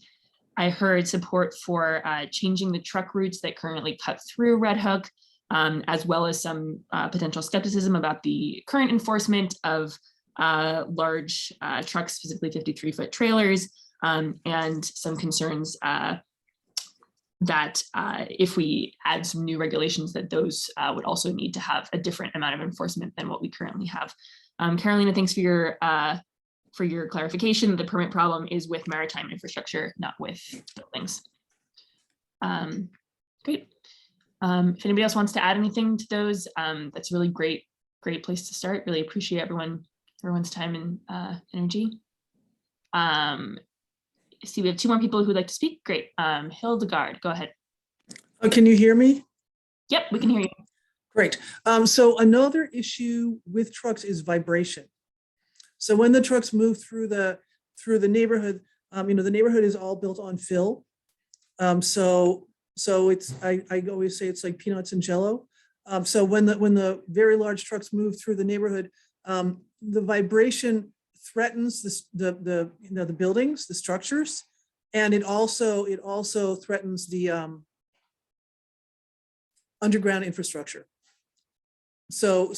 I heard support for changing the truck routes that currently cut through Red Hook, as well as some potential skepticism about the current enforcement of large trucks, specifically 53-foot trailers, and some concerns that if we add some new regulations, that those would also need to have a different amount of enforcement than what we currently have. Carolina, thanks for your clarification. The permit problem is with maritime infrastructure, not with buildings. Great. If anybody else wants to add anything to those, that's a really great place to start. Really appreciate everyone's time and energy. See, we have two more people who'd like to speak. Great. Hildegard, go ahead. Can you hear me? Yep, we can hear you. Great. So another issue with trucks is vibration. So when the trucks move through the neighborhood, the neighborhood is all built on fill. So it's I always say it's like peanuts and jello. So when the very large trucks move through the neighborhood, the vibration threatens the buildings, the structures, and it also threatens the underground infrastructure. So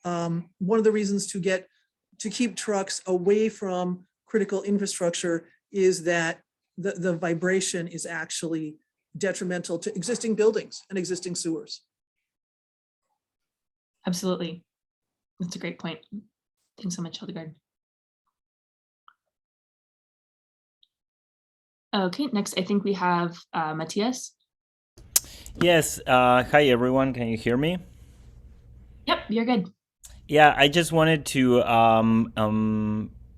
one of the reasons to keep trucks away from critical infrastructure is that the vibration is actually detrimental to existing buildings and existing sewers. Absolutely. That's a great point. Thanks so much, Hildegard. Okay, next I think we have Matthias. Yes, hi everyone, can you hear me? Yep, you're good. Yeah, I just wanted to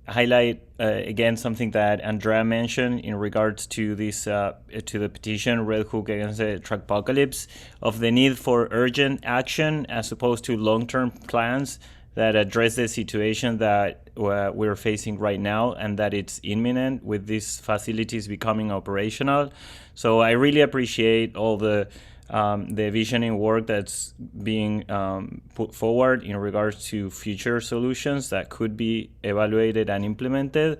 highlight again something that Andrea mentioned in regards to this to the petition Red Hook Against the Truckpocalypse, of the need for urgent action as opposed to long-term plans that address the situation that we're facing right now, and that it's imminent with these facilities becoming operational. So I really appreciate all the the visioning work that's being put forward in regards to future solutions that could be evaluated and implemented.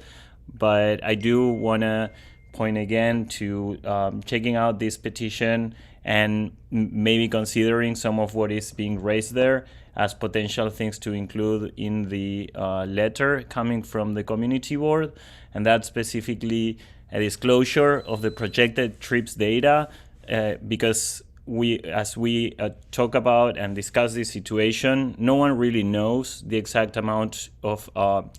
But I do want to point again to checking out this petition and maybe considering some of what is being raised there as potential things to include in the letter coming from the community board, and that's specifically a disclosure of the projected trips data, because as we talk about and discuss this situation, no one really knows the exact amount of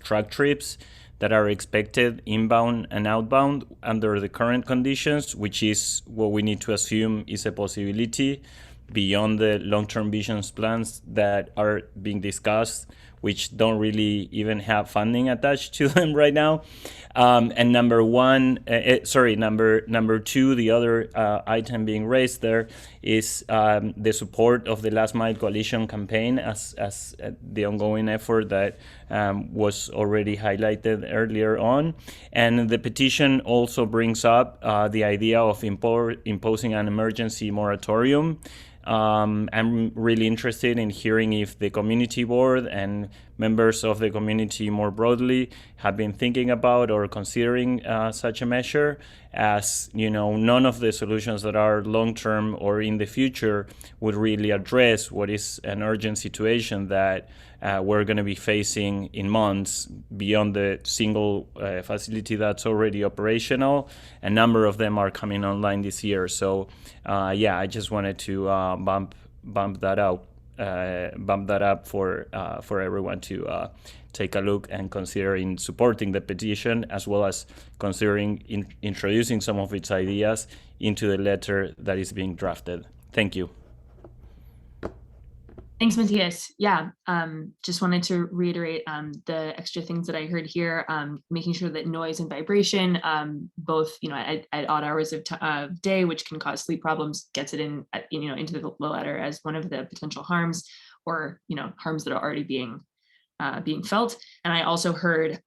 truck trips that are expected inbound and outbound under the current conditions, which is what we need to assume is a possibility beyond the long-term visions plans that are being discussed, which don't really even have funding attached to them right now. And number two, the other item being raised there is the support of the Last Mile Coalition campaign as the ongoing effort that was already highlighted earlier on. And the petition also brings up the idea of imposing an emergency moratorium. I'm really interested in hearing if the community board and members of the community more broadly have been thinking about or considering such a measure, as none of the solutions that are long-term or in the future would really address what is an urgent situation that we're going to be facing in months beyond the single facility that's already operational. A number of them are coming online this year. So I just wanted to bump that up for everyone to take a look and consider in supporting the petition, as well as considering introducing some of its ideas into the letter that is being drafted. Thank you. Thanks, Matthias. Yeah, just wanted to reiterate the extra things that I heard here, making sure that noise and vibration, both at odd hours of day, which can cause sleep problems, gets it in into the letter as one of the potential harms, or harms that are already being felt. And I also heard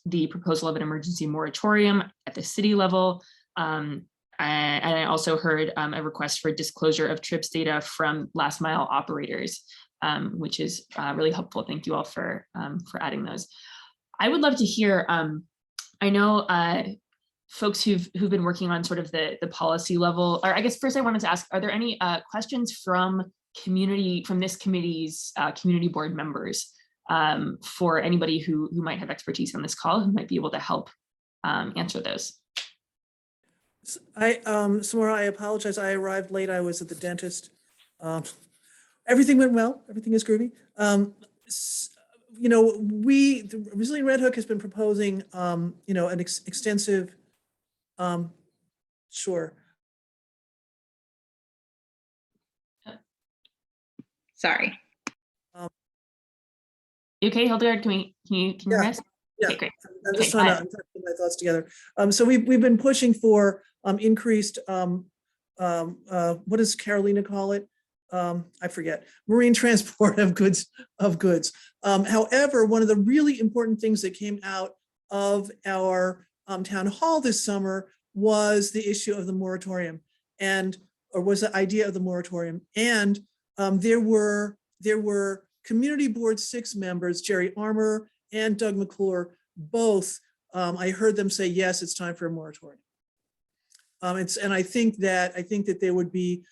the proposal of an emergency moratorium at the city level. And I also heard a request for disclosure of trips data from last mile operators, which is really helpful. Thank you all for adding those. I would love to hear, I know folks who've been working on sort of the policy level, or I guess first I wanted to ask, are there any questions from this committee's community board members for anybody who might have expertise on this call, who might be able to help answer those? Samara, I apologize. I arrived late. I was at the dentist. Everything went well. Everything is groovy. The Resilient Red Hook has been proposing, an extensive, sure. Sorry. Okay, Hildegard, can you hear us? Yeah, okay, great. I'm just trying to put my thoughts together. So we've been pushing for increased, what does Carolina call it? I forget, marine transport of goods. However, one of the really important things that came out of our town hall this summer was the issue of the moratorium, or was the idea of the moratorium. And there were Community Board 6 members, Jerry Armour and Doug McClure, both, I heard them say, yes, it's time for a moratorium. And I think that there would be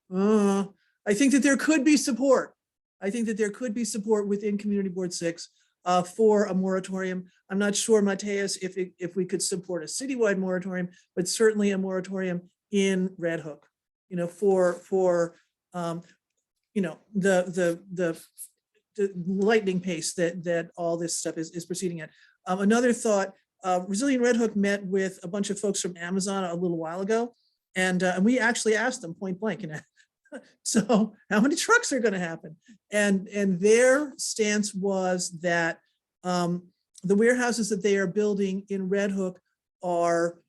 I think that there could be support. I think that there could be support within Community Board 6 for a moratorium. I'm not sure, Matthias, if we could support a citywide moratorium, but certainly a moratorium in Red Hook, for the lightning pace that all this stuff is proceeding at. Another thought, Resilient Red Hook met with a bunch of folks from Amazon a little while ago, and we actually asked them point blank, so how many trucks are going to happen? And their stance was that the warehouses that they are building in Red Hook are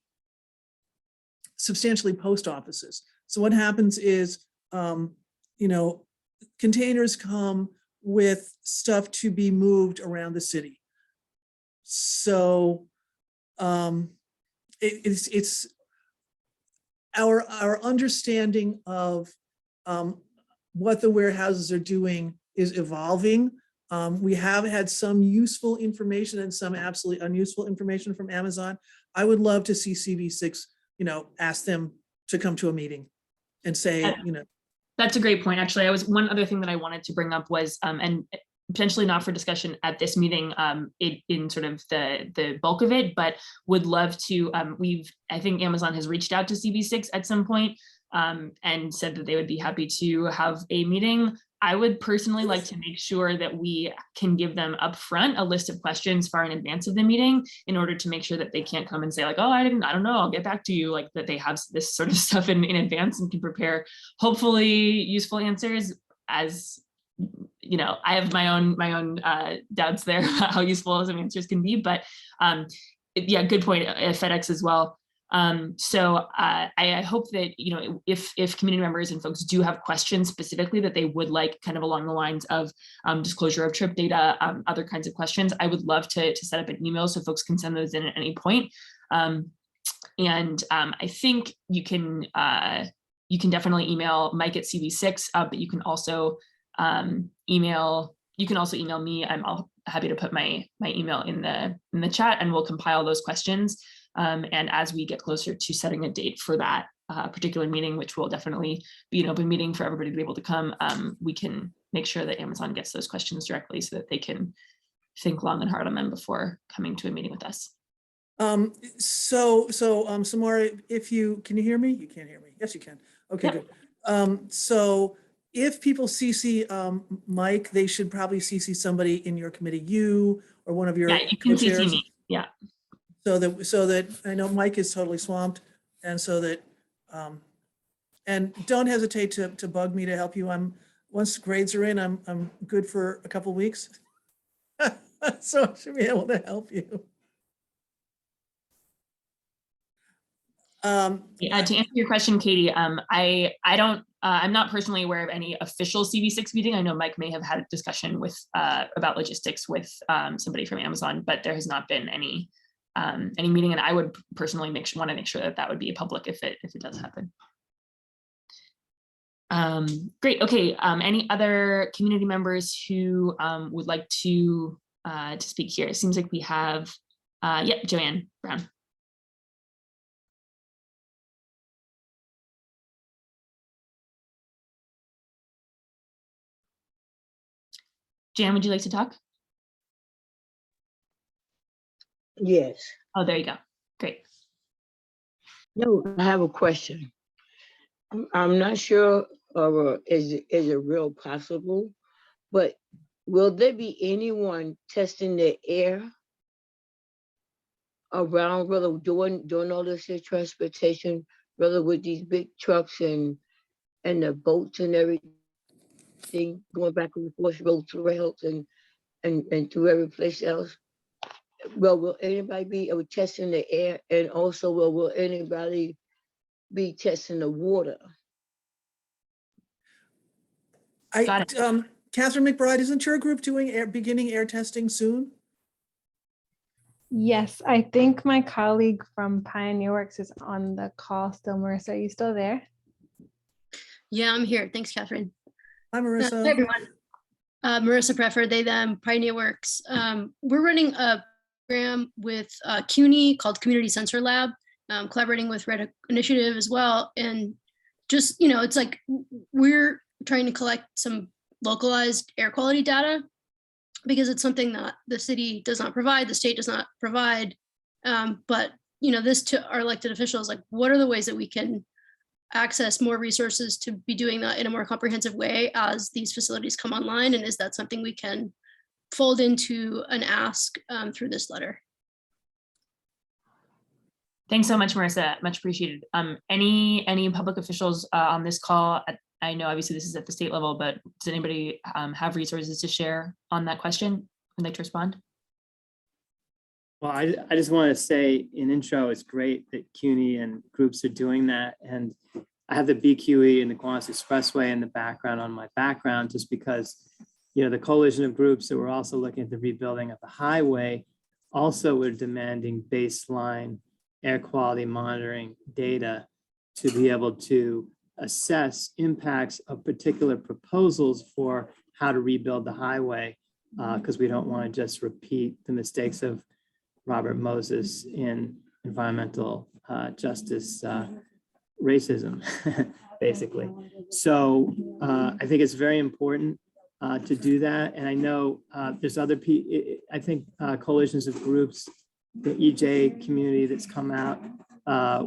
substantially post offices. So what happens is, containers come with stuff to be moved around the city. So it's our understanding of what the warehouses are doing is evolving. We have had some useful information and some absolutely unuseful information from Amazon. I would love to see CV6, ask them to come to a meeting and say, That's a great point. Actually, one other thing that I wanted to bring up was, and potentially not for discussion at this meeting, in sort of the bulk of it, but would love to, I think Amazon has reached out to CV6 at some point, and said that they would be happy to have a meeting. I would personally like to make sure that we can give them upfront a list of questions far in advance of the meeting, in order to make sure that they can't come and say like, oh, I don't know, I'll get back to you, like that they have this sort of stuff in advance and can prepare hopefully useful answers. As I have my own doubts there about how useful some answers can be, but yeah, good point. FedEx as well. So I hope that, if community members and folks do have questions specifically that they would like, kind of along the lines of disclosure of trip data, other kinds of questions, I would love to set up an email so folks can send those in at any point. And I think you can definitely email Mike at CV6, but you can also email me. I'm happy to put my email in the chat, and we'll compile those questions. And as we get closer to setting a date for that particular meeting, which will definitely be an open meeting for everybody to be able to come, we can make sure that Amazon gets those questions directly so that they can think long and hard on them before coming to a meeting with us. Samara, can you hear me? You can't hear me. Yes, you can. Okay, good. So if people CC Mike, they should probably CC somebody in your committee, you or one of your you can co-chairs. CC me. Yeah. So that I know Mike is totally swamped, and so that and don't hesitate to bug me to help you. Once grades are in, I'm good for a couple weeks. So I should be able to help you. To answer your question, Katie, I'm not personally aware of any official CV6 meeting. I know Mike may have had a discussion about logistics with somebody from Amazon, but there has not been any meeting, and I would personally want to make sure that would be public if it does happen. Great. Okay. Any other community members who would like to speak here? It seems like we have, Joanne Brown. Jan, would you like to talk? Yes. Oh, there you go. Great. No, I have a question. I'm not sure is it real possible, but will there be anyone testing the air around, rather doing all this here transportation, rather with these big trucks and the boats and everything going back and forth, road to rails and to every place else? Well, will anybody be testing the air, and also will anybody be testing the water? Catherine McBride, isn't your group doing beginning air testing soon? Yes, I think my colleague from Pioneer Works is on the call still. Marissa, are you still there? Yeah, I'm here. Thanks, Catherine. Hi, Marissa. Hi, everyone. Marissa Prefer, they, them, Pioneer Works. We're running a program with CUNY called Community Sensor Lab, collaborating with Red Hook Initiative as well. And just, it's like we're trying to collect some localized air quality data, because it's something that the city does not provide, the state does not provide. But, this to our elected officials, like, what are the ways that we can access more resources to be doing that in a more comprehensive way as these facilities come online? And is that something we can fold into an ask through this letter? Thanks so much, Marissa. Much appreciated. Any public officials on this call? I know obviously this is at the state level, but does anybody have resources to share on that question? Would like to respond? Well, I just want to say in intro, it's great that CUNY and groups are doing that. And I have the BQE and the Kiwanis Expressway in the background on my background, just because, the coalition of groups that were also looking at the rebuilding of the highway also were demanding baseline air quality monitoring data to be able to assess impacts of particular proposals for how to rebuild the highway, because we don't want to just repeat the mistakes of Robert Moses in environmental justice racism, basically. So I think it's very important to do that. And I know there's other I think coalitions of groups, the EJ community that's come out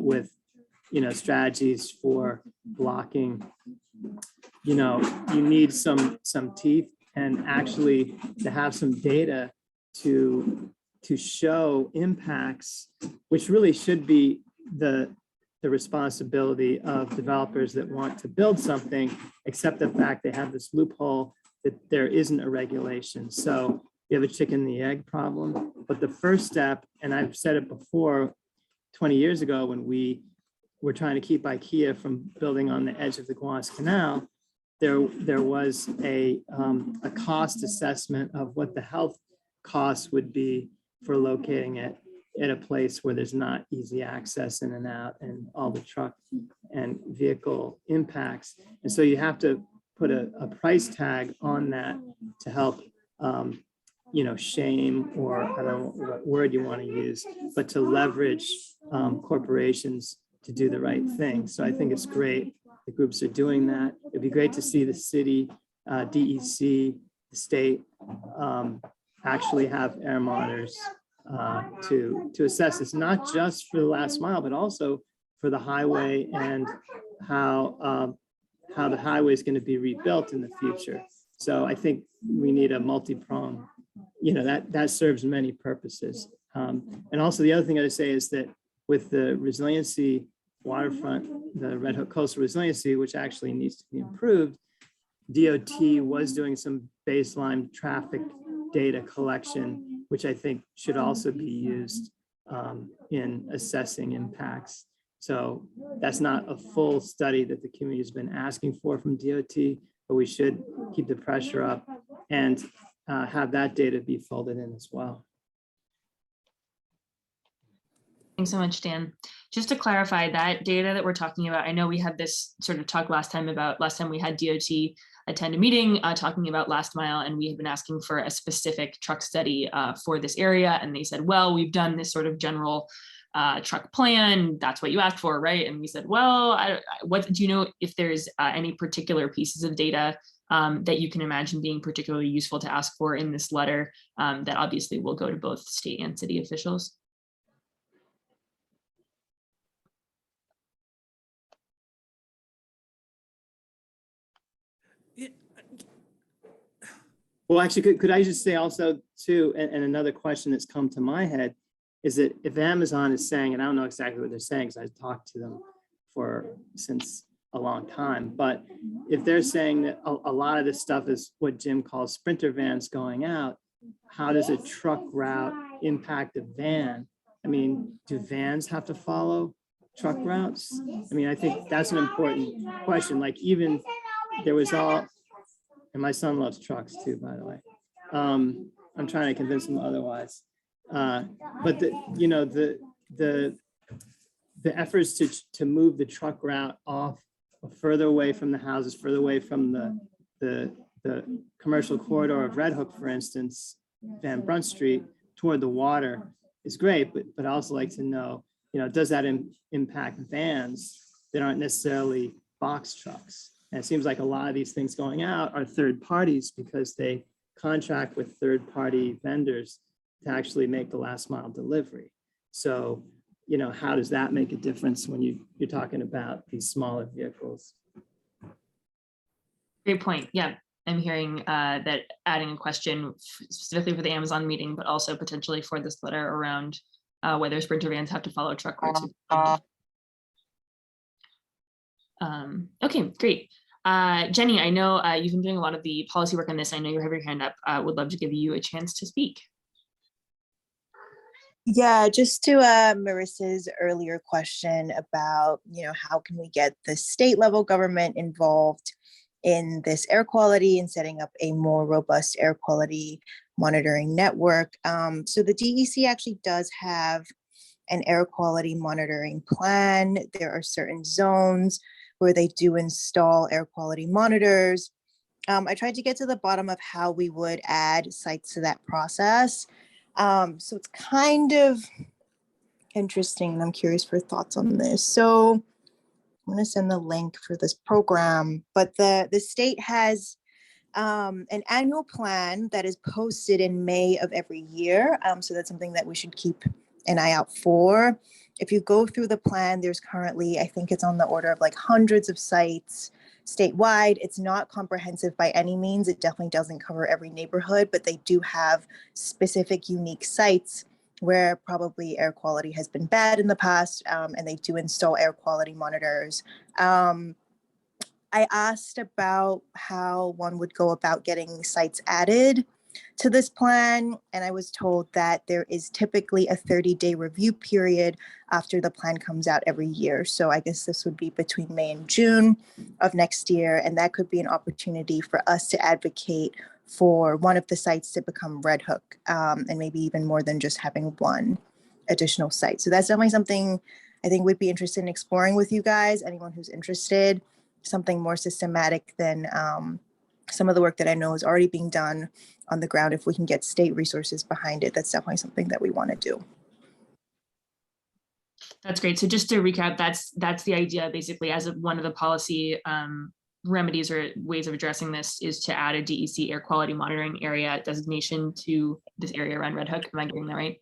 with, strategies for blocking. You need some teeth, and actually to have some data to show impacts, which really should be the responsibility of developers that want to build something, except the fact they have this loophole that there isn't a regulation. So you have a chicken and the egg problem. But the first step, and I've said it before, 20 years ago when we were trying to keep IKEA from building on the edge of the Gowanus Canal, there was a cost assessment of what the health costs would be for locating it in a place where there's not easy access in and out and all the truck and vehicle impacts. And so you have to put a price tag on that to help, shame, or I don't know what word you want to use, but to leverage corporations to do the right thing. So I think it's great the groups are doing that. It'd be great to see the city, DEC, the state actually have air monitors to assess this, not just for the last mile, but also for the highway and how the highway is going to be rebuilt in the future. So I think we need a multi-pronged, that serves many purposes. And also the other thing I'd say is that with the resiliency waterfront, the Red Hook Coastal Resiliency, which actually needs to be improved, DOT was doing some baseline traffic data collection, which I think should also be used in assessing impacts. So that's not a full study that the community has been asking for from DOT, but we should keep the pressure up and have that data be folded in as well. Thanks so much, Dan. Just to clarify, that data that we're talking about, I know we had this sort of talk last time we had DOT attend a meeting talking about last mile, and we had been asking for a specific truck study for this area. And they said, well, we've done this sort of general truck plan. That's what you asked for, right? And we said, well, what do you know if there's any particular pieces of data that you can imagine being particularly useful to ask for in this letter that obviously will go to both state and city officials? Well, actually, could I just say also too, and another question that's come to my head is that if Amazon is saying, and I don't know exactly what they're saying because I've talked to them since a long time, but if they're saying that a lot of this stuff is what Jim calls sprinter vans going out, how does a truck route impact a van? I mean, do vans have to follow truck routes? I mean, I think that's an important question. Like even there was all, and my son loves trucks too, by the way. I'm trying to convince him otherwise. But the efforts to move the truck route off further away from the houses, further away from the commercial corridor of Red Hook, for instance, Van Brunt Street toward the water is great, but I also like to know, does that impact vans that aren't necessarily box trucks? And it seems like a lot of these things going out are third parties because they contract with third party vendors to actually make the last mile delivery. So, how does that make a difference when you're talking about these smaller vehicles? Great point. Yeah, I'm hearing that adding a question specifically for the Amazon meeting, but also potentially for this letter around whether sprinter vans have to follow truck routes. Okay, great. Jenny, I know you've been doing a lot of the policy work on this. I know you have your hand up. Would love to give you a chance to speak. Yeah, just to Marissa's earlier question about, how can we get the state level government involved in this air quality and setting up a more robust air quality monitoring network. So the DEC actually does have an air quality monitoring plan. There are certain zones where they do install air quality monitors. I tried to get to the bottom of how we would add sites to that process. So it's kind of interesting, and I'm curious for thoughts on this. So I'm going to send the link for this program, but the state has an annual plan that is posted in May of every year. So that's something that we should keep an eye out for. If you go through the plan, there's currently, I think it's on the order of like hundreds of sites statewide. It's not comprehensive by any means. It definitely doesn't cover every neighborhood, but they do have specific unique sites where probably air quality has been bad in the past, and they do install air quality monitors. I asked about how one would go about getting sites added to this plan, and I was told that there is typically a 30-day review period after the plan comes out every year. So I guess this would be between May and June of next year, and that could be an opportunity for us to advocate for one of the sites to become Red Hook, and maybe even more than just having one additional site. So that's definitely something I think we'd be interested in exploring with you guys, anyone who's interested, something more systematic than some of the work that I know is already being done on the ground. If we can get state resources behind it, that's definitely something that we want to do. That's great. So just to recap, that's the idea basically, as of one of the policy remedies or ways of addressing this is to add a DEC air quality monitoring area designation to this area around Red Hook. Am I getting that right?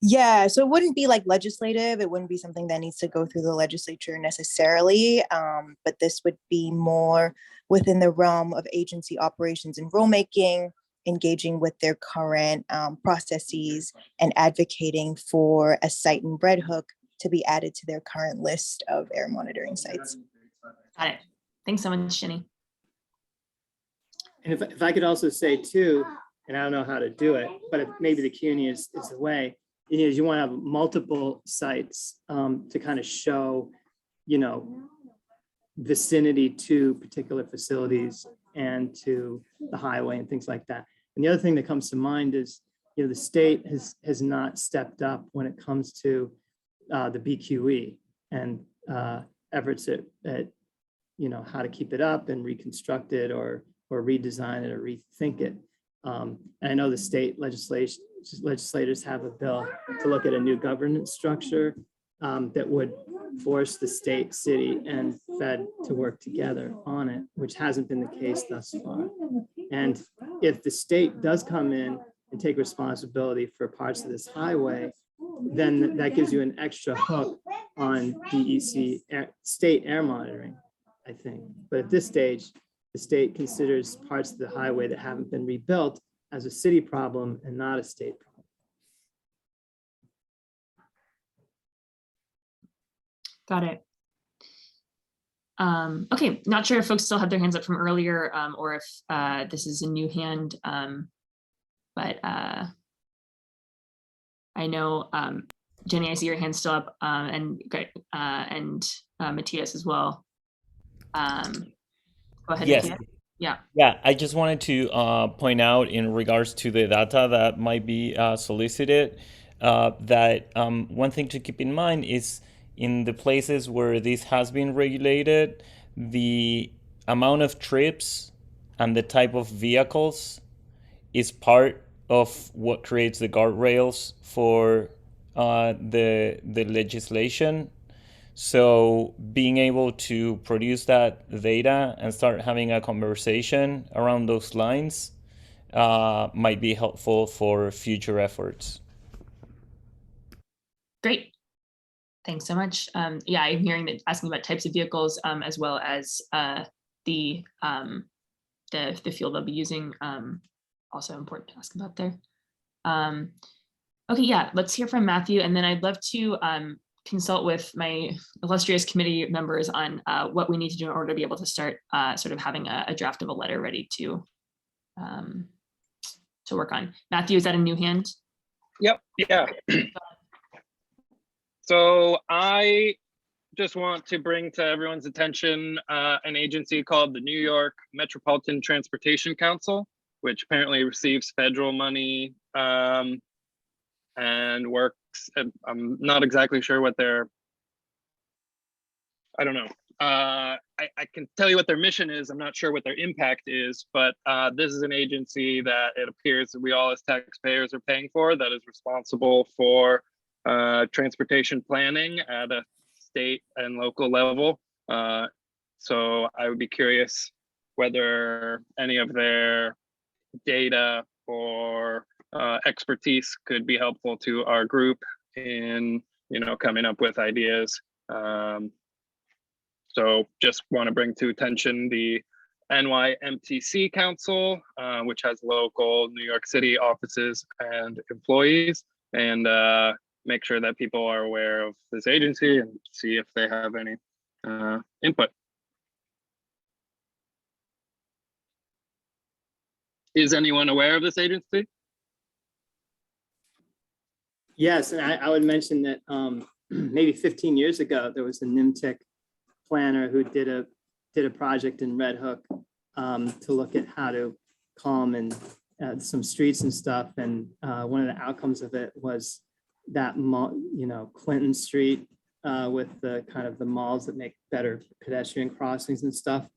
Yeah, so it wouldn't be like legislative. It wouldn't be something that needs to go through the legislature necessarily, but this would be more within the realm of agency operations and rulemaking, engaging with their current processes and advocating for a site in Red Hook to be added to their current list of air monitoring sites. Got it. Thanks so much, Jenny. And if I could also say too, and I don't know how to do it, but if maybe the CUNY is the way, is you want to have multiple sites to kind of show, vicinity to particular facilities and to the highway and things like that. And the other thing that comes to mind is, the state has not stepped up when it comes to the BQE and efforts at how to keep it up and reconstruct it or redesign it or rethink it. And I know the state legislators have a bill to look at a new governance structure that would force the state, city, and Fed to work together on it, which hasn't been the case thus far. And if the state does come in and take responsibility for parts of this highway, then that gives you an extra hook on DEC state air monitoring, I think. But at this stage, the state considers parts of the highway that haven't been rebuilt as a city problem and not a state problem. Got it. Okay, not sure if folks still have their hands up from earlier or if this is a new hand, but I know, Jenny, I see your hand still up and Matthias as well. Go ahead, Yes. Matthias. Yeah. Yeah, I just wanted to point out in regards to the data that might be solicited, that one thing to keep in mind is in the places where this has been regulated, the amount of trips and the type of vehicles is part of what creates the guardrails for the legislation. So being able to produce that data and start having a conversation around those lines might be helpful for future efforts. Great. Thanks so much. Yeah, I'm hearing that asking about types of vehicles as well as the fuel they'll be using. Also important to ask about there. Okay, yeah, let's hear from Matthew, and then I'd love to consult with my illustrious committee members on what we need to do in order to be able to start sort of having a draft of a letter ready to work on. Matthew, is that a new hand? Yep, yeah. So I just want to bring to everyone's attention an agency called the New York Metropolitan Transportation Council, which apparently receives federal money and works. I'm not exactly sure what their, I don't know. I can tell you what their mission is. I'm not sure what their impact is, but this is an agency that it appears that we all as taxpayers are paying for, that is responsible for transportation planning at a state and local level. So I would be curious whether any of their data or expertise could be helpful to our group in, coming up with ideas. So just want to bring to attention the NYMTC Council, which has local New York City offices and employees, and make sure that people are aware of this agency and see if they have any input. Is anyone aware of this agency? Yes, and I would mention that maybe 15 years ago, there was a NIMTIC planner who did a project in Red Hook to look at how to calm and some streets and stuff. And one of the outcomes of it was that Clinton Street with the kind of the malls that make better pedestrian crossings and stuff.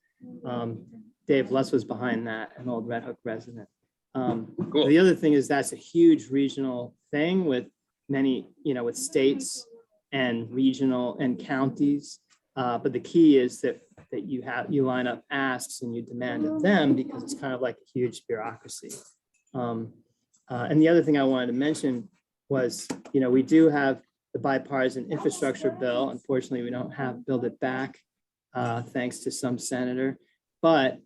Dave Lutz was behind that, an old Red Hook resident. Cool. The other thing is that's a huge regional thing with many, with states and regional and counties. But the key is that you line up asks and you demand of them, because it's kind of like a huge bureaucracy. And the other thing I wanted to mention was, we do have the bipartisan infrastructure bill. Unfortunately, we don't have Build It Back, thanks to some senator, but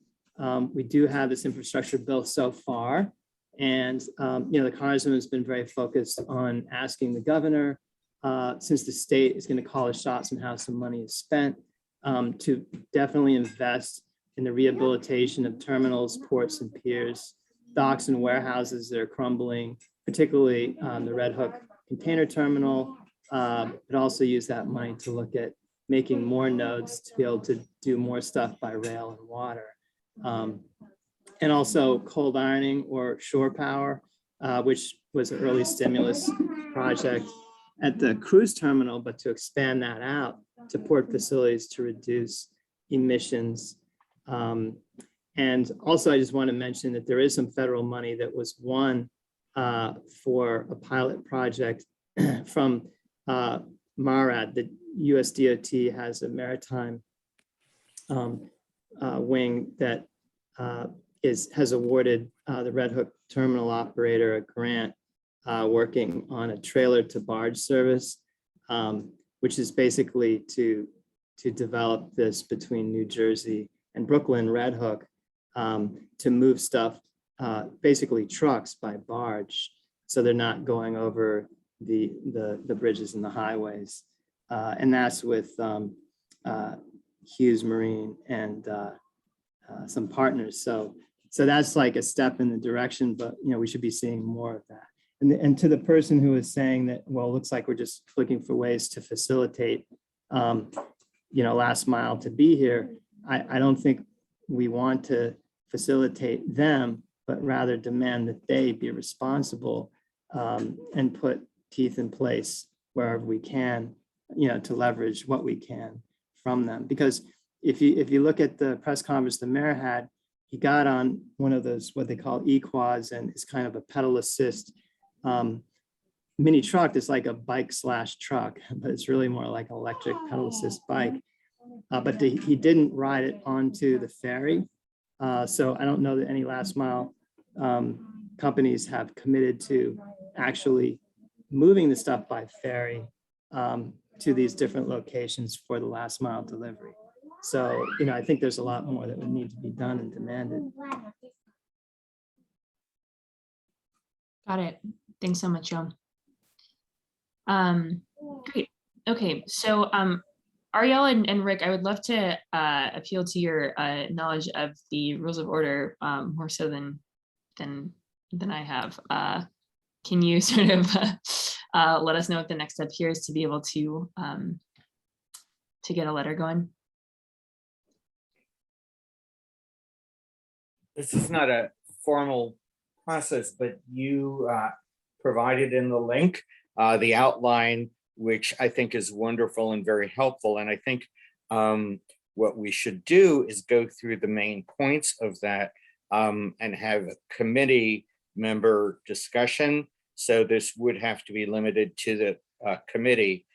we do have this infrastructure bill so far. And, the congressman has been very focused on asking the governor, since the state is going to call the shots on how some money is spent, to definitely invest in the rehabilitation of terminals, ports and piers, docks and warehouses that are crumbling, particularly the Red Hook container terminal, but also use that money to look at making more nodes to be able to do more stuff by rail and water. And also cold ironing or shore power, which was an early stimulus project at the cruise terminal, but to expand that out to port facilities to reduce emissions. And also, I just want to mention that there is some federal money that was won for a pilot project from MARAD. The US DOT has a maritime wing that has awarded the Red Hook terminal operator a grant working on a trailer to barge service, which is basically to develop this between New Jersey and Brooklyn, Red Hook, to move stuff, basically trucks by barge. So they're not going over the bridges and the highways. And that's with Hughes Marine and some partners. So that's like a step in the direction, but we should be seeing more of that. And to the person who is saying that, well, it looks like we're just looking for ways to facilitate, last mile to be here. I don't think we want to facilitate them, but rather demand that they be responsible and put teeth in place wherever we can, to leverage what we can from them. Because if you look at the press conference the mayor had, he got on one of those, what they call e-quads, and it's kind of a pedal assist mini truck. It's like a bike/truck, but it's really more like an electric pedal assist bike. But he didn't ride it onto the ferry. So I don't know that any last mile companies have committed to actually moving the stuff by ferry to these different locations for the last mile delivery. So, I think there's a lot more that would need to be done and demanded. Got it. Thanks so much, Joe. Great. Okay, so Ariel and Rick, I would love to appeal to your knowledge of the rules of order more so than I have. Can you sort of let us know what the next step here is to be able to get a letter going? This is not a formal process, but you provided in the link, the outline, which I think is wonderful and very helpful. And I think what we should do is go through the main points of that and have a committee member discussion. So this would have to be limited to the committee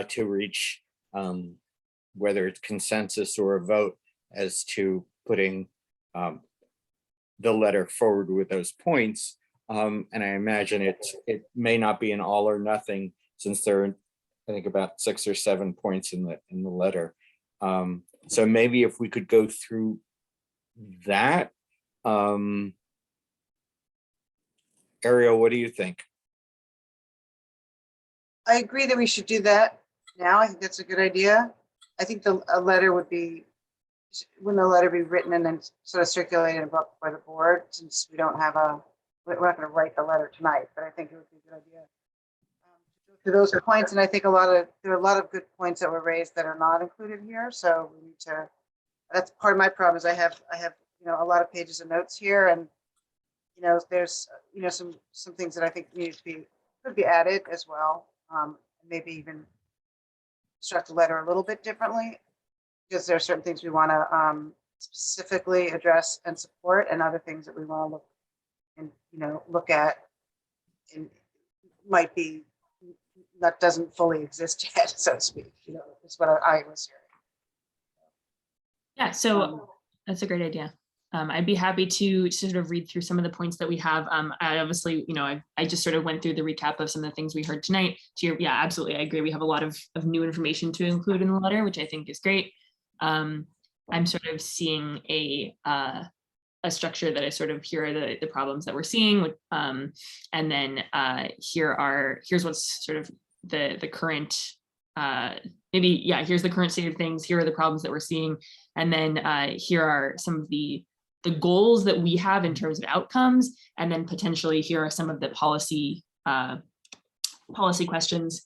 to reach whether it's consensus or a vote as to putting the letter forward with those points. And I imagine it may not be an all or nothing, since there are, I think, about 6 or 7 points in the letter. So maybe if we could go through that. Ariel, what do you think? I agree that we should do that now. I think that's a good idea. I think a letter would be, wouldn't a letter be written and then sort of circulated and brought by the board, since we don't have we're not going to write the letter tonight, but I think it would be a good idea. To those points, and I think there are a lot of good points that were raised that are not included here. So we need to, that's part of my problem is I have a lot of pages of notes here, and there's some things that I think could be added as well. Maybe even structure the letter a little bit differently, because there are certain things we want to specifically address and support, and other things that we want to look at and might be that doesn't fully exist yet, so to speak. Is what I was hearing. Yeah, so that's a great idea. I'd be happy to sort of read through some of the points that we have. I obviously, I just sort of went through the recap of some of the things we heard tonight. Yeah, absolutely, I agree. We have a lot of new information to include in the letter, which I think is great. I'm sort of seeing a structure that I sort of, here are the problems that we're seeing, and then here's what's sort of the current, here's the current state of things. Here are the problems that we're seeing, and then here are some of the goals that we have in terms of outcomes, and then potentially here are some of the policy questions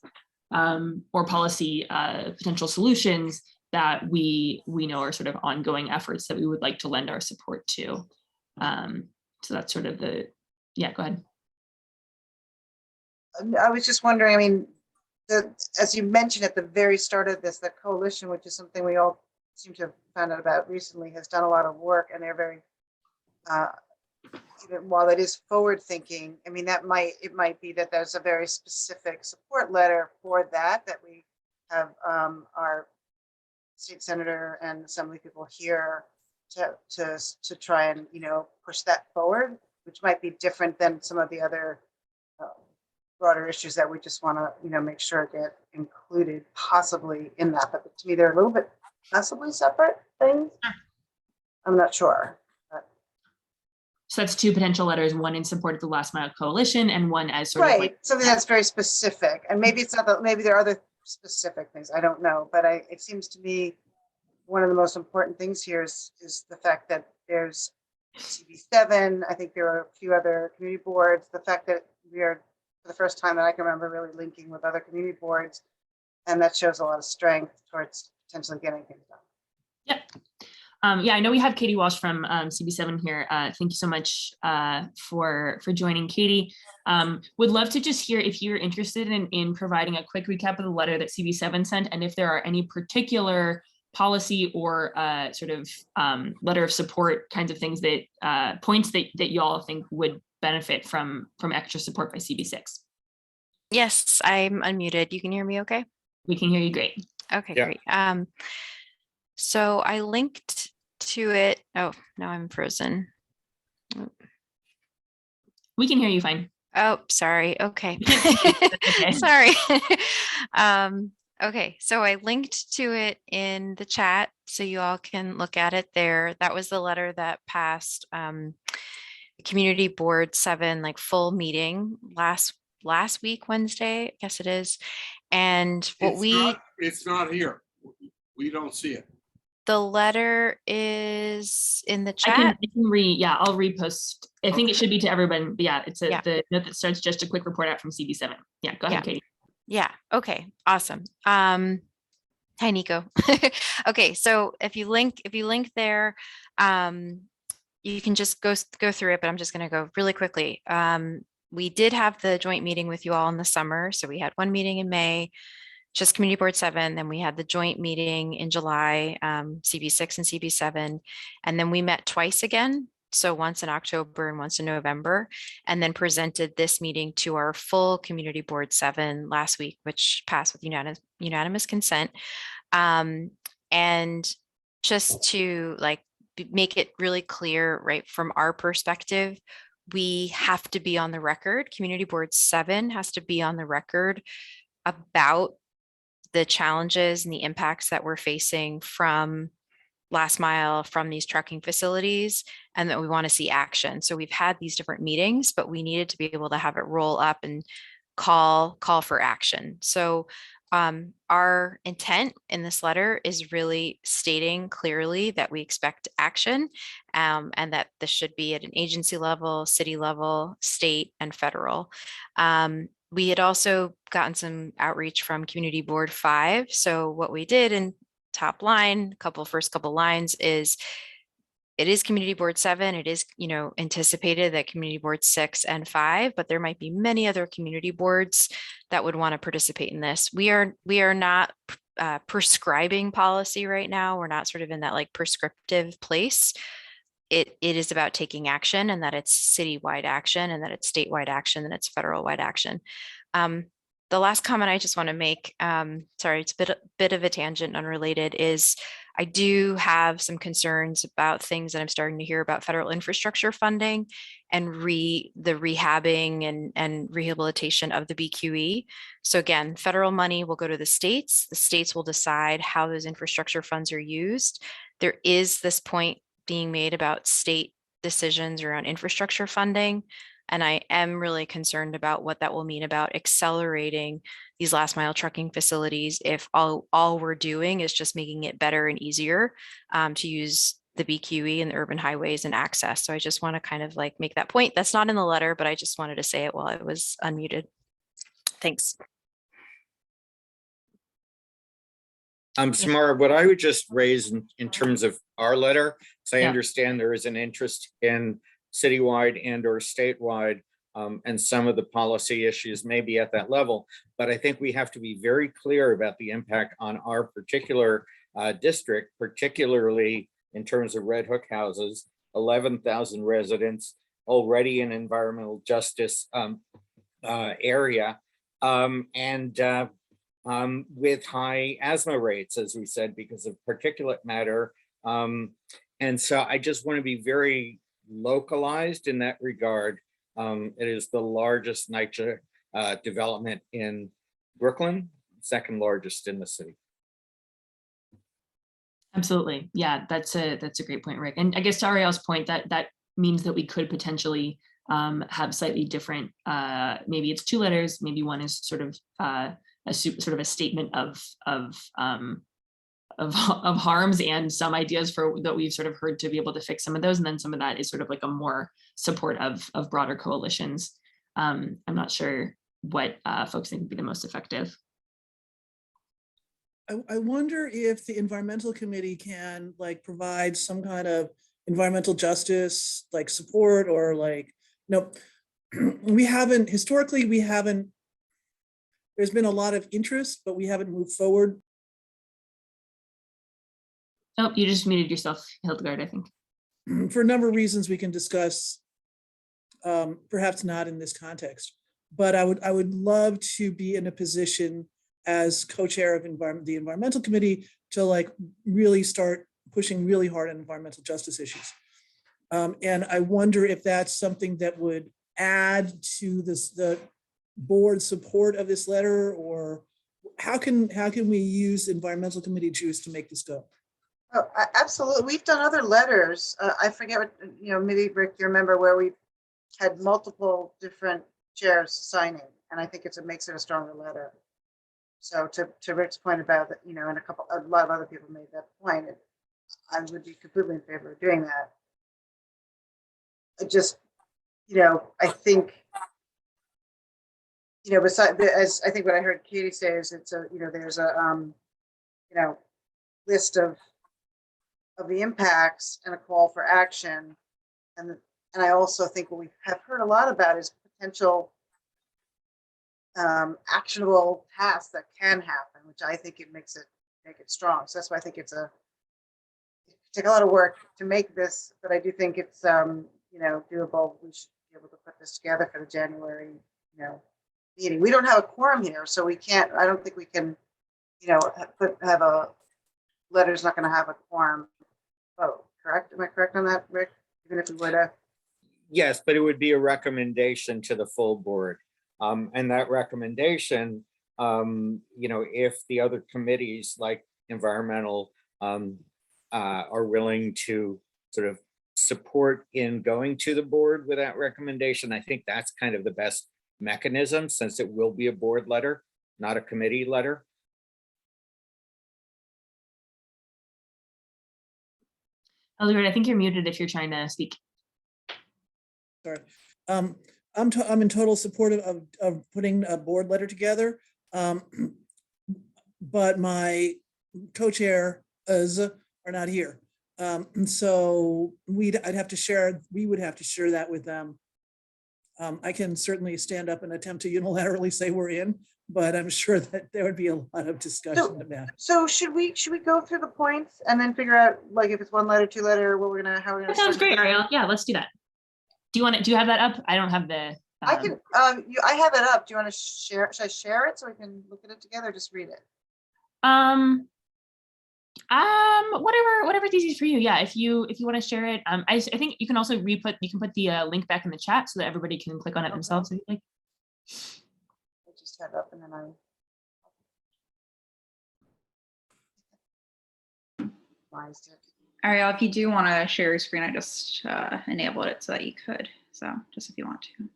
or policy potential solutions that we know are sort of ongoing efforts that we would like to lend our support to. So that's sort of go ahead. I was just wondering, as you mentioned at the very start of this, the coalition, which is something we all seem to have found out about recently, has done a lot of work, and they're very, even while it is forward thinking, it might be that there's a very specific support letter for that we have our state senator and assembly people here to try and push that forward, which might be different than some of the other broader issues that we just want to make sure get included possibly in that. But to me, they're a little bit possibly separate things. I'm not sure. So that's 2 potential letters, one in support of the Last Mile Coalition and one as sort of like something that's very specific. And maybe it's not that, maybe there are other specific things, I don't know, but it seems to me one of the most important things here is the fact that there's CB7. I think there are a few other community boards. The fact that we are, for the first time that I can remember, really linking with other community boards, and that shows a lot of strength towards potentially getting things done. Yep. I know we have Katie Walsh from CB7 here. Thank you so much for joining, Katie. Would love to just hear if you're interested in providing a quick recap of the letter that CB7 sent, and if there are any particular policy or sort of letter of support kinds of things that points that you all think would benefit from extra support by CB6. Yes, I'm unmuted. You can hear me okay? We can hear you great. Okay, great. So I linked to it. Oh, now I'm frozen. We can hear you fine. Oh, sorry. Okay. Okay. Sorry. Okay, so I linked to it in the chat so you all can look at it there. That was the letter that passed Community Board 7 full meeting last week, Wednesday, I guess it is. And what it's not here. We don't see it. The letter is in the chat. I can I'll repost. I think it should be to everyone, but it's the note that starts just a quick report out from CB7. Yeah, go ahead, Katie. Yeah. Okay. Awesome. Hi, Nico. Okay. So if you link there, you can just go through it, but I'm just going to go really quickly. we did have the joint meeting with you all in the summer. So we had one meeting in May, just Community Board 7. Then we had the joint meeting in July, CB6 and CB7. And then we met twice again. So once in October and once in November, and then presented this meeting to our full Community Board 7 last week, which passed with unanimous consent. And just to like make it really clear, right, from our perspective, we have to be on the record. Community Board 7 has to be on the record about the challenges and the impacts that we're facing from last mile, from these trucking facilities, and that we want to see action. So we've had these different meetings, but we needed to be able to have it roll up and call for action. So our intent in this letter is really stating clearly that we expect action, and that this should be at an agency level, city level, state, and federal. We had also gotten some outreach from Community Board 5. So what we did in top line, first couple lines is, it is Community Board 7. It is, anticipated that Community Board 6 and 5, but there might be many other community boards that would want to participate in this. We are not prescribing policy right now. We're not sort of in that like prescriptive place. It is about taking action, and that it's citywide action, and that it's statewide action, and it's federal wide action. The last comment I just want to make, sorry, it's a bit of a tangent, unrelated, is I do have some concerns about things that I'm starting to hear about federal infrastructure funding and the rehabbing and rehabilitation of the BQE. So again, federal money will go to the states. The states will decide how those infrastructure funds are used. There is this point being made about state decisions around infrastructure funding. And I am really concerned about what that will mean about accelerating these last mile trucking facilities if all we're doing is just making it better and easier to use the BQE and the urban highways and access. So I just want to kind of like make that point. That's not in the letter, but I just wanted to say it while I was unmuted. Thanks. Samara, what I would just raise in terms of our letter, because I Yeah. understand there is an interest in citywide and or statewide, and some of the policy issues may be at that level, but I think we have to be very clear about the impact on our particular district, particularly in terms of Red Hook houses, 11,000 residents, already in environmental justice area, and with high asthma rates, as we said, because of particulate matter. And so I just want to be very localized in that regard. It is the largest NYCHA development in Brooklyn, second largest in the city. Absolutely. Yeah, that's a great point, Rick. And I guess to Ariel's point, that means that we could potentially have slightly different, maybe it's two letters, maybe one is sort of sort of a statement of harms and some ideas that we've sort of heard to be able to fix some of those. And then some of that is sort of like a more support of broader coalitions. I'm not sure what folks think would be the most effective. I wonder if the environmental committee can like provide some kind of environmental justice like support, or like, historically we haven't, there's been a lot of interest, but we haven't moved forward. Oh, you just muted yourself, Hildegard, I think. For a number of reasons we can discuss, perhaps not in this context, but I would love to be in a position as co-chair of the environmental committee to like really start pushing really hard on environmental justice issues. And I wonder if that's something that would add to the board support of this letter, or how can we use environmental committee juice to make this go? Oh, absolutely. We've done other letters. I forget what, maybe Rick, you remember where we had multiple different chairs signing, and I think it makes it a stronger letter. So to Rick's point about that, and a lot of other people made that point, I would be completely in favor of doing that. I just, I think, besides, as I think what I heard Katie say is it's a, there's a, list of the impacts and a call for action. And I also think what we have heard a lot about is potential actionable tasks that can happen, which I think it make it strong. So that's why I think it take a lot of work to make this, but I do think it's doable. We should be able to put this together for the January meeting. We don't have a quorum here, so we can't. I don't think we can have a letter's not going to have a quorum vote. Correct? Am I correct on that, Rick? Even if we were to. Yes, but it would be a recommendation to the full board. And that recommendation, if the other committees like environmental are willing to sort of support in going to the board with that recommendation, I think that's kind of the best mechanism, since it will be a board letter, not a committee letter. Elliot, I think you're muted if you're trying to speak. Sorry. I'm in total support of putting a board letter together. But my co-chairs are not here. So we would have to share that with them. I can certainly stand up and attempt to unilaterally say we're in, but I'm sure that there would be a lot of discussion about it. So should we go through the points and then figure out, like, if it's 1 letter, 2 letter, how we're gonna. That sounds great, Ariel. Yeah, let's do that. Do you have that up? I don't have the. I can. I have it up. Do you want to share? Should I share it so we can look at it together? Or just read it. Whatever's easiest for you. Yeah, if you want to share it, I think you can also put the link back in the chat so that everybody can click on it themselves if you like. I just have it up and then Ariel, if you do want to share your screen, I just enabled it so that you could. So just if you want to.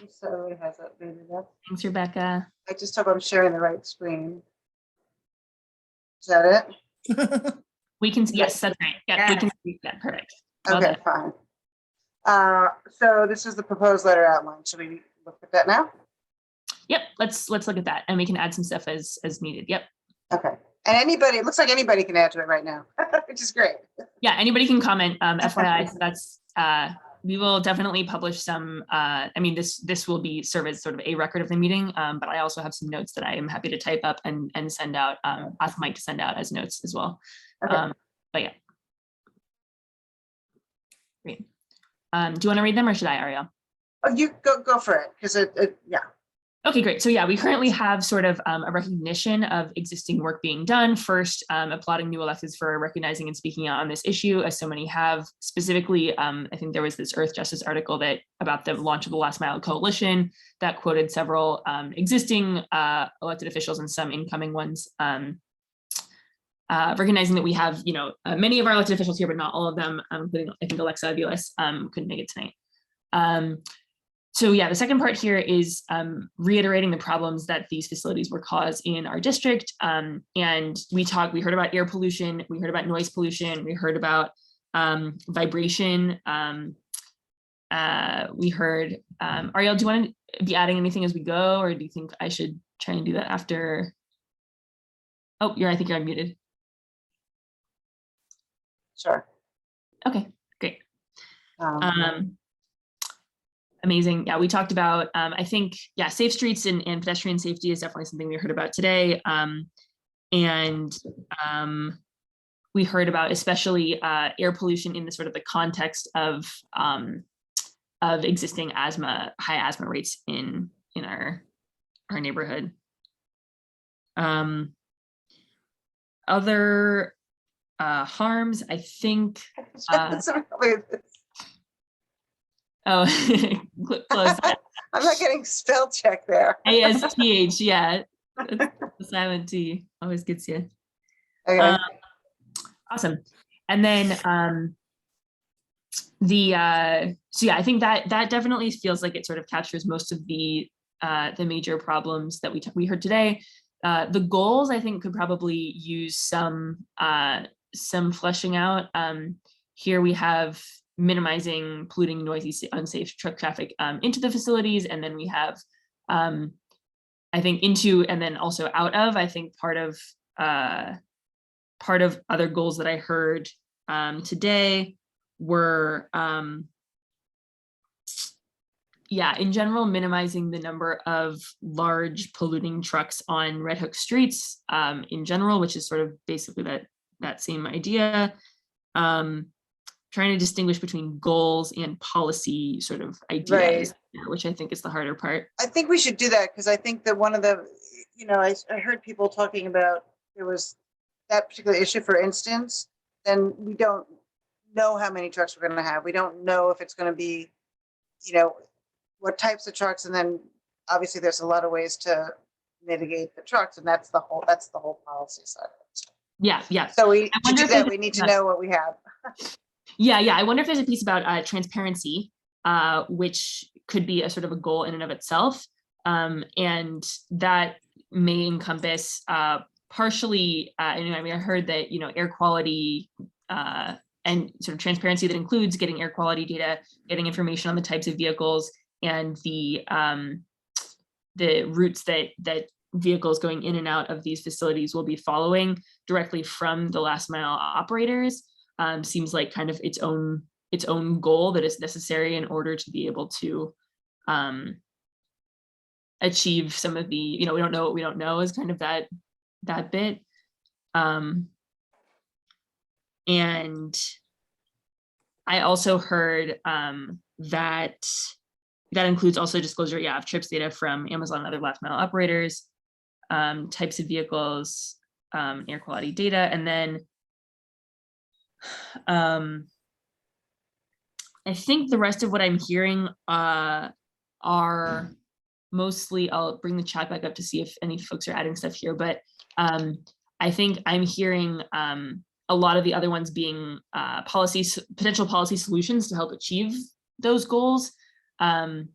So it has it. Maybe that's. Thanks, Rebecca. I just hope I'm sharing the right screen. Is that it? We can. Yes, that's right. Yeah, we can see that. Perfect. Well okay, done. fine. So this is the proposed letter outline. Should we look at that now? Yep. Let's look at that, and we can add some stuff as needed. Yep. Okay. And anybody, it looks like anybody can add to it right now, which is great. Yeah, anybody can comment. FYI, so that's we will definitely publish some. I mean, this will serve as sort of a record of the meeting, but I also have some notes that I am happy to type up and send out. Ask Mike to send out as notes as well. Okay. But yeah, great. Do you want to read them or should I, Ariel? Oh, you go for it because yeah. Okay, great. So yeah, we currently have sort of a recognition of existing work being done. First, applauding new electeds for recognizing and speaking out on this issue, as so many have. Specifically, I think there was this Earth Justice article about the launch of the Last Mile Coalition that quoted several existing elected officials and some incoming ones, recognizing that we have, many of our elected officials here, but not all of them, including I think Alexa Aviles couldn't make it tonight. So yeah, the second part here is reiterating the problems that these facilities will cause in our district. And we heard about air pollution, we heard about noise pollution, we heard about vibration. We heard, Ariel, do you want to be adding anything as we go, or do you think I should try and do that after? Oh, I think you're unmuted. Sure. Okay, great. Amazing. Yeah, we talked about, I think, yeah, safe streets and pedestrian safety is definitely something we heard about today. We heard about especially air pollution in the sort of the context of existing high asthma rates in our neighborhood. Other harms, I think. Oh, close. I'm not getting spell check there. ASTH, yeah. The silent T always gets you. Okay. Awesome. And then so yeah, I think that definitely feels like it sort of captures most of the major problems that we heard today. The goals, I think, could probably use some fleshing out. Here we have minimizing polluting, noisy, unsafe truck traffic into the facilities, and then we have, I think, into and then also out of. I think part of other goals that I heard yeah, in general, minimizing the number of large polluting trucks on Red Hook streets in general, which is sort of basically that same idea. Trying to distinguish between goals and policy sort of ideas, which I think is the harder part. I think we should do that because I think that one of the, I heard people talking about there was that particular issue, for instance, then we don't know how many trucks we're going to have. We don't know if it's going to be, what types of trucks. And then obviously there's a lot of ways to mitigate the trucks, and that's the whole policy side of it. Yeah, yeah. So to do that, we need to know what we have. Yeah, I wonder if there's a piece about transparency, which could be a sort of a goal in and of itself. And that may encompass partially, I heard that, air quality and sort of transparency that includes getting air quality data, getting information on the types of vehicles and the routes that vehicles going in and out of these facilities will be following directly from the last mile operators. Seems like kind of its own goal that is necessary in order to be able to achieve some of the, we don't know what we don't know is kind of that bit. And I also heard that includes also disclosure, of trips data from Amazon and other last mile operators, types of vehicles, air quality data, and then I think the rest of what I'm hearing are mostly, I'll bring the chat back up to see if any folks are adding stuff here, but I think I'm hearing a lot of the other ones being potential policy solutions to help achieve those goals. Supply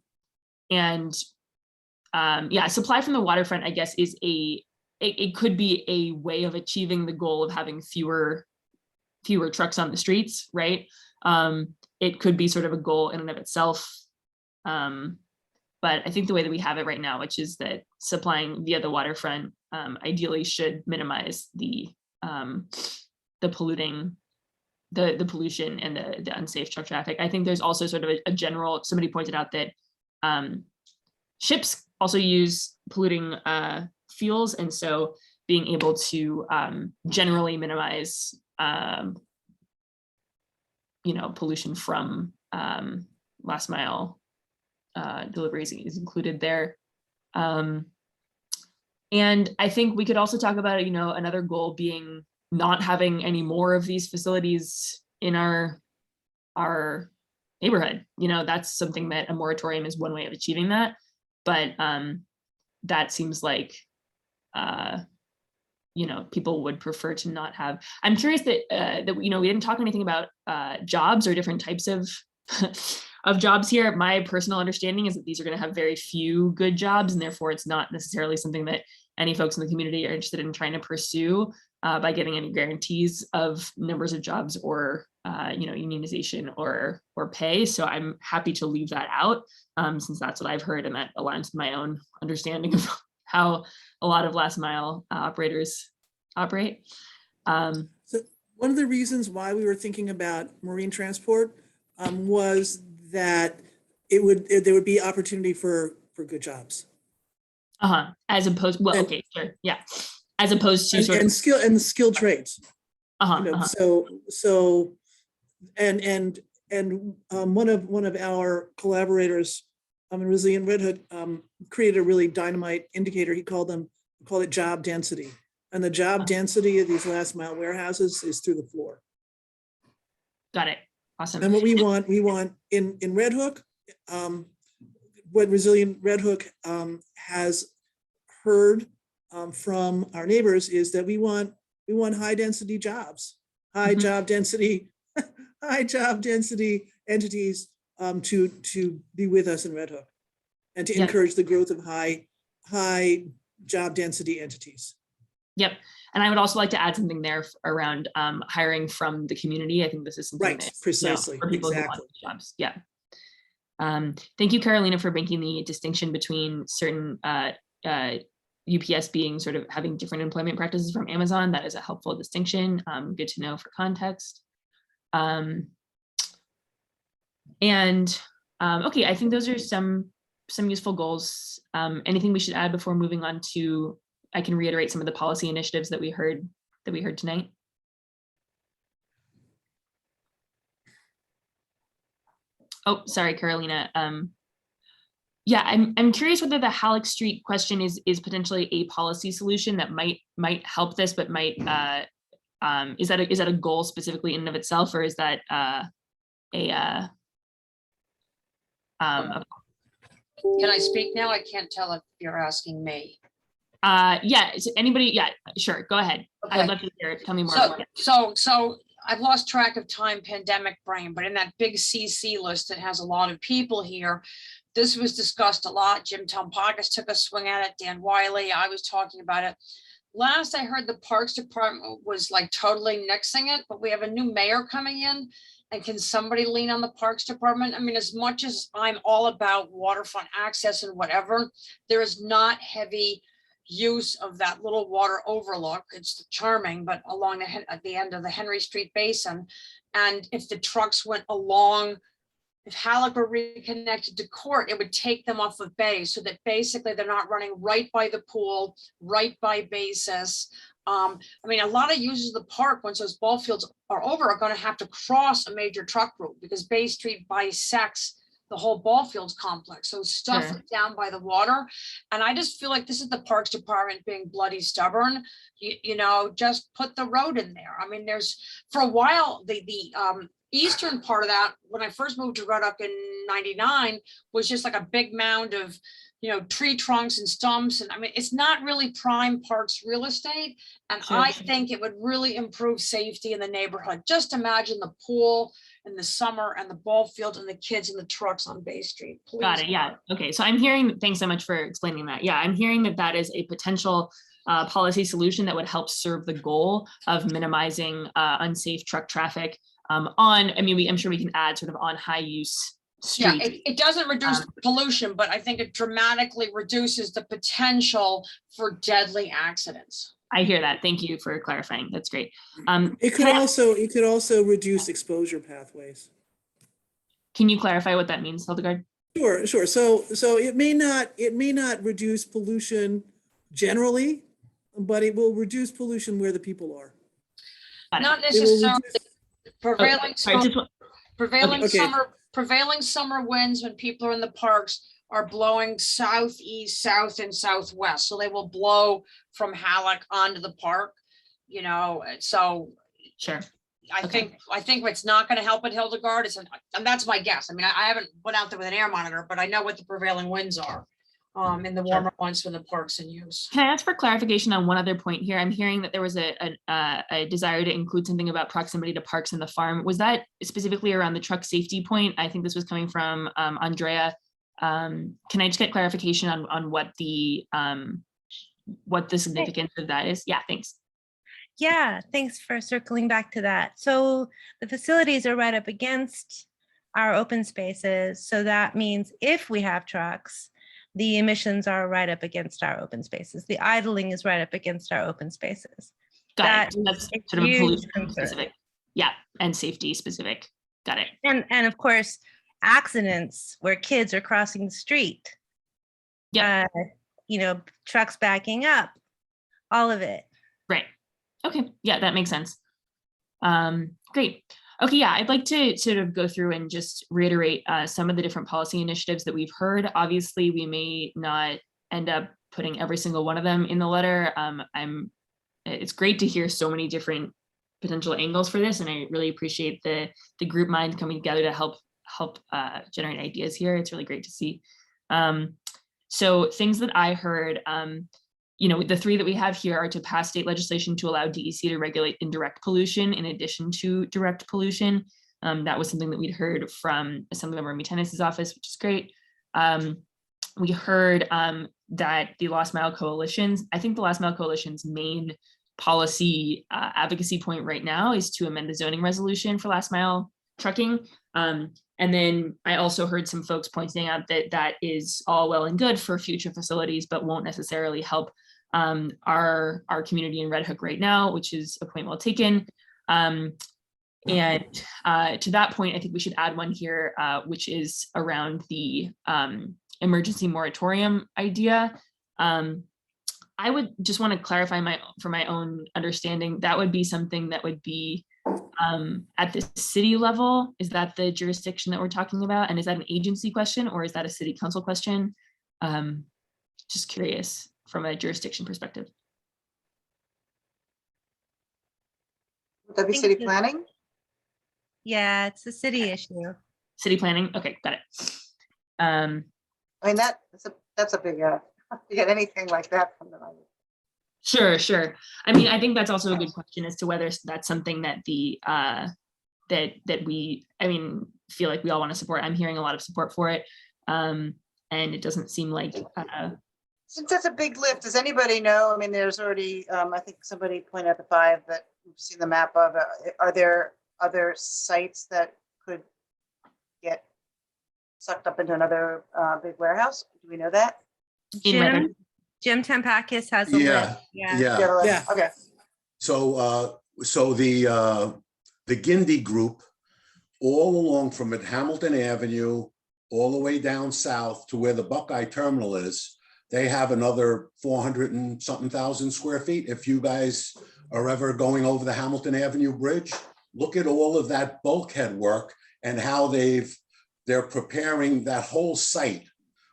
from the waterfront, I guess, is it could be a way of achieving the goal of having fewer trucks on the streets, right? It could be sort of a goal in and of itself. But I think the way that we have it right now, which is that supplying via the waterfront, ideally should minimize the pollution and the unsafe truck traffic. I think there's also sort of a general, somebody pointed out that ships also use polluting fuels. And so being able to generally minimize pollution from last mile deliveries is included there. And I think we could also talk about, another goal being not having any more of these facilities in our neighborhood. That's something that a moratorium is one way of achieving that. But that seems like people would prefer to not have. I'm curious that we didn't talk anything about jobs or different types of jobs here. My personal understanding is that these are going to have very few good jobs, and therefore it's not necessarily something that any folks in the community are interested in trying to pursue by getting any guarantees of numbers of jobs or unionization or pay. So I'm happy to leave that out since that's what I've heard, and that aligns with my own understanding of how a lot of last mile operators operate. So one of the reasons why we were thinking about marine transport was that there would be opportunity for good jobs. As opposed, okay, sure, yeah. As opposed to and skilled trades. So one of our collaborators in Resilient Red Hook created a really dynamite indicator. He called it job density, and the job density of these last mile warehouses is through the floor. Got it. Awesome. And what we want in Red Hook, what Resilient Red Hook has heard from our neighbors is that we want high density jobs, high job density entities to be with us in Red Hook, and to encourage the growth of high job density entities. Yep. And I would also like to add something there around hiring from the community. I think this is something right, precisely, for people exactly. who want jobs. Yeah. Thank you, Carolina, for making the distinction between certain UPS being sort of having different employment practices from Amazon. That is a helpful distinction. Good to know for context. And Okay, I think those are some useful goals. Anything we should add before moving on to, I can reiterate some of the policy initiatives that we heard tonight. Oh, sorry, Carolina. Yeah, I'm curious whether the Halleck Street question is potentially a policy solution that might help this, but might is that a goal specifically in and of itself, or is that Can I speak now? I can't tell if you're asking me. Yeah, is anybody? Yeah, sure, go ahead. Okay. I'd love to hear it. Tell me more. So I've lost track of time, pandemic brain, but in that big CC list that has a lot of people here, this was discussed a lot. Jim Tompakis took a swing at it, Dan Wiley, I was talking about it. Last I heard, the Parks Department was like totally nixing it, but we have a new mayor coming in. And can somebody lean on the Parks Department? I mean, as much as I'm all about waterfront access and whatever, there is not heavy use of that little water overlook. It's charming, but along at the end of the Henry Street Basin. And if the trucks went along, if Halleck were reconnected to Court, it would take them off of Bay, so that basically they're not running right by the pool, right by basis. I mean, a lot of users of the park, once those ball fields are over, are going to have to cross a major truck route because Bay Street bisects the whole ball fields complex. So stuff Sure. down by the water. And I just feel like this is the Parks Department being bloody stubborn. You know, just put the road in there. I mean, there's, for a while, the eastern part of that, when I first moved to Red Hook in '99, was just like a big mound of, you know, tree trunks and stumps. And I mean, it's not really prime parks real estate. And Sure. I think it would really improve safety in the neighborhood. Just imagine the pool in the summer and the ball field and the kids in the trucks on Bay Street. Please. Got it. Yeah. Okay. So I'm hearing, thanks so much for explaining that. Yeah, I'm hearing that is a potential policy solution that would help serve the goal of minimizing unsafe truck traffic I'm sure we can add sort of on high use Yeah, streets. it doesn't reduce pollution, but I think it dramatically reduces the potential for deadly accidents. I hear that. Thank you for clarifying. That's great. It could also reduce exposure pathways. Can you clarify what that means, Hildegard? Sure. So it may not reduce pollution generally, but it will reduce pollution where the people are. Not necessarily prevailing Okay. prevailing summer winds when people are in the parks are blowing southeast, south, and southwest. So they will blow from Halleck onto the park, you know, so. Sure. I think what's not going to help at Hildegard is, and that's my guess. I mean, I haven't went out there with an air monitor, but I know what the prevailing winds are in the warmer months when the park's in use. Can I ask for clarification on one other point here? I'm hearing that there was a desire to include something about proximity to parks and the farm. Was that specifically around the truck safety point? I think this was coming from Andrea. Can I just get clarification on what the significance of that is? Yeah, thanks. Yeah, thanks for circling back to that. So the facilities are right up against our open spaces. So that means if we have trucks, the emissions are right up against our open spaces. The idling is right up against our open spaces. Got it. That's sort of pollution concern. specific. Yeah, and safety specific. Got it. And of course, accidents where kids are crossing the street. Yeah. Trucks backing up, all of it. Right. Okay. Yeah, that makes sense. Great. Okay, yeah, I'd like to sort of go through and just reiterate some of the different policy initiatives that we've heard. Obviously, we may not end up putting every single one of them in the letter. It's great to hear so many different potential angles for this, and I really appreciate the group mind coming together to help generate ideas here. It's really great to see. So things that I heard, the three that we have here are to pass state legislation to allow DEC to regulate indirect pollution in addition to direct pollution. That was something that we'd heard from Assemblymember Metennis's office, which is great. We heard that the Last Mile Coalition's, I think the Last Mile Coalition's main policy advocacy point right now is to amend the zoning resolution for last mile trucking. And then I also heard some folks pointing out that that is all well and good for future facilities, but won't necessarily help our community in Red Hook right now, which is a point well taken. And to that point, I think we should add one here, which is around the emergency moratorium idea. I would just want to clarify for my own understanding, that would be something that would be at the city level. Is that the jurisdiction that we're talking about? And is that an agency question or is that a city council question? Just curious from a jurisdiction perspective. Would that be city planning? Yeah, it's a city issue. City planning. Okay, got it. I mean, that's a big, you get anything like that from the money. Sure. I mean, I think that's also a good question as to whether that's something that the that we, I mean, feel like we all want to support. I'm hearing a lot of support for it. And it doesn't seem like since that's a big lift, does anybody know? I mean, there's already, I think somebody pointed out the 5 that we've seen the map of. Are there other sites that could get sucked up into another big warehouse? Do we know that? Jim Tempakis has a list. Yeah. Okay. So the Gindi group, all along from at Hamilton Avenue, all the way down south to where the Buckeye Terminal is, they have another 400 and something thousand square feet. If you guys are ever going over the Hamilton Avenue Bridge, look at all of that bulkhead work and how they're preparing that whole site,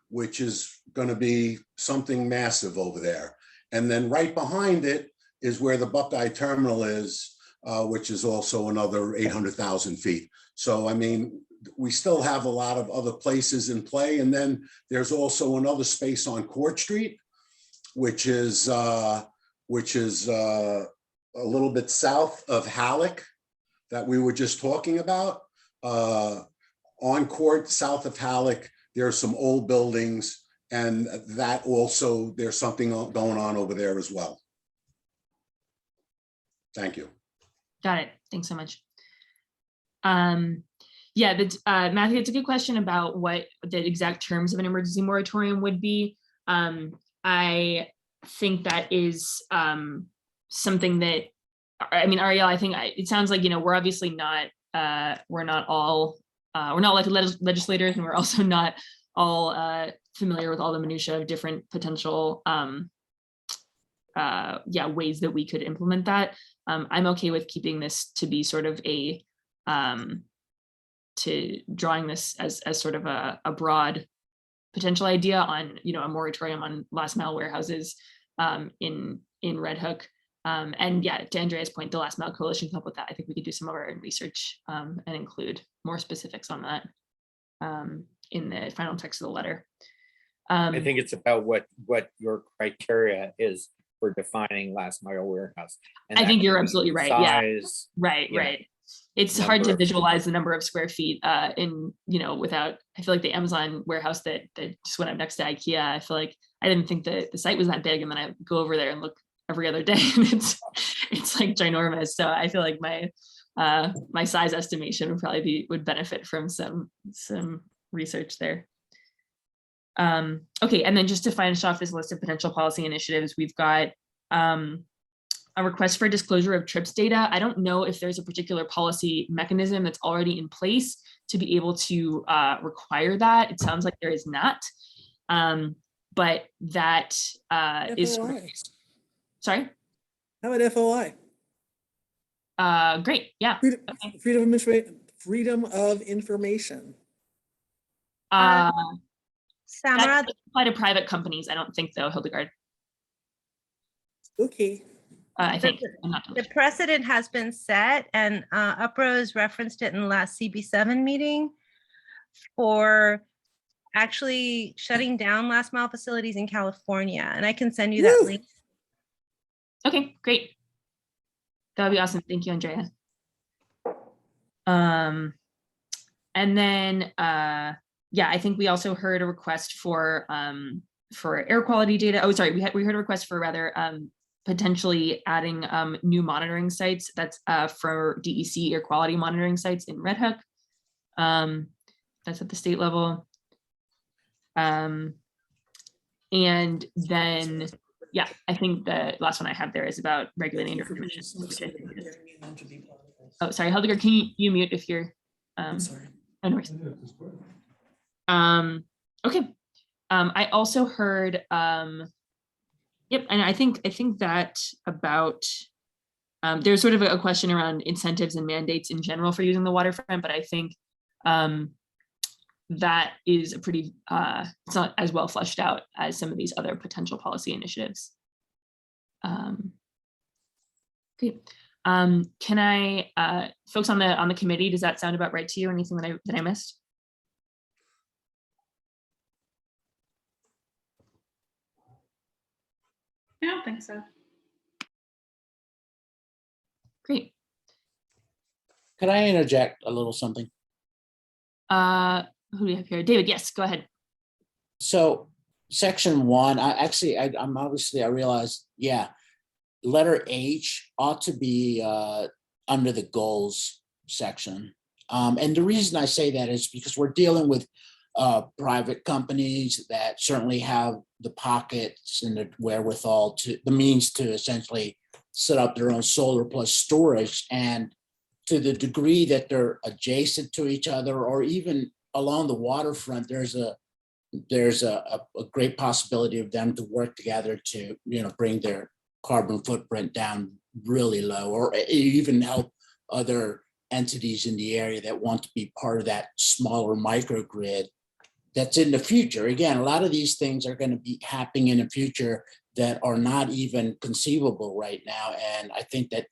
which is going to be something massive over there. And then right behind it is where the Buckeye Terminal is, which is also another 800,000 feet. So, I mean, we still have a lot of other places in play. And then there's also another space on Court Street, which is a little bit south of Halleck that we were just talking about. On Court, south of Halleck, there are some old buildings, and that also, there's something going on over there as well. Thank you. Got it. Thanks so much. Yeah, Matthew, it's a good question about what the exact terms of an emergency moratorium would be. I think that is something that, I mean, Ariel, I think it sounds like, we're obviously not, we're not like legislators, and we're also not all familiar with all the minutia of different potential ways that we could implement that. I'm okay with keeping this to be sort of to drawing this as sort of a broad potential idea on, a moratorium on last mile warehouses in Red Hook. And yeah, to Andrea's point, the Last Mile Coalition come up with that. I think we could do some of our own research and include more specifics on that in the final text of the letter. I think it's about what your criteria is for defining last mile warehouse. And I think you're absolutely right. Size, right. It's hard to visualize the number of square feet without, I feel like the Amazon warehouse that just went up next to IKEA, I feel like I didn't think that the site was that big, and then I go over there and look every other day and it's like ginormous. So I feel like my size estimation would probably would benefit from some research there. Okay, and then just to finish off this list of potential policy initiatives, we've got a request for disclosure of trips data. I don't know if there's a particular policy mechanism that's already in place to be able to require that. It sounds like there is not, but that is. Sorry? How about FOI? Great, yeah. Freedom of information. Samara, that apply to private companies, I don't think, though, Hildegard. Okay. I think the precedent has been set, and Uprose referenced it in the last CB7 meeting for actually shutting down last mile facilities in California. And I can send you that link. Okay, great. That would be awesome. Thank you, Andrea. And then, yeah, I think we also heard a request for air quality data. Oh, sorry, we heard a request for rather potentially adding new monitoring sites. That's for DEC air quality monitoring sites in Red Hook. That's at the state level. And then, yeah, I think the last one I have there is about regulating interconnection. Oh, sorry, Hildegard, can you mute if you're, Sorry. no worries. Okay. I also heard, yep, and I think that about, there's sort of a question around incentives and mandates in general for using the waterfront, but I think that is a pretty, it's not as well fleshed out as some of these other potential policy initiatives. Okay. Can I, folks on the committee, does that sound about right to you? Anything that I missed? I don't think so. Great. Could I interject a little something? Who do we have here? David, yes, go ahead. So section 1, I realized, yeah, letter H ought to be under the goals section. And the reason I say that is because we're dealing with private companies that certainly have the pockets and the wherewithal to the means to essentially set up their own solar plus storage. And to the degree that they're adjacent to each other or even along the waterfront, there's a great possibility of them to work together to, bring their carbon footprint down really low, or even help other entities in the area that want to be part of that smaller microgrid that's in the future. Again, a lot of these things are going to be happening in the future that are not even conceivable right now. And I think that,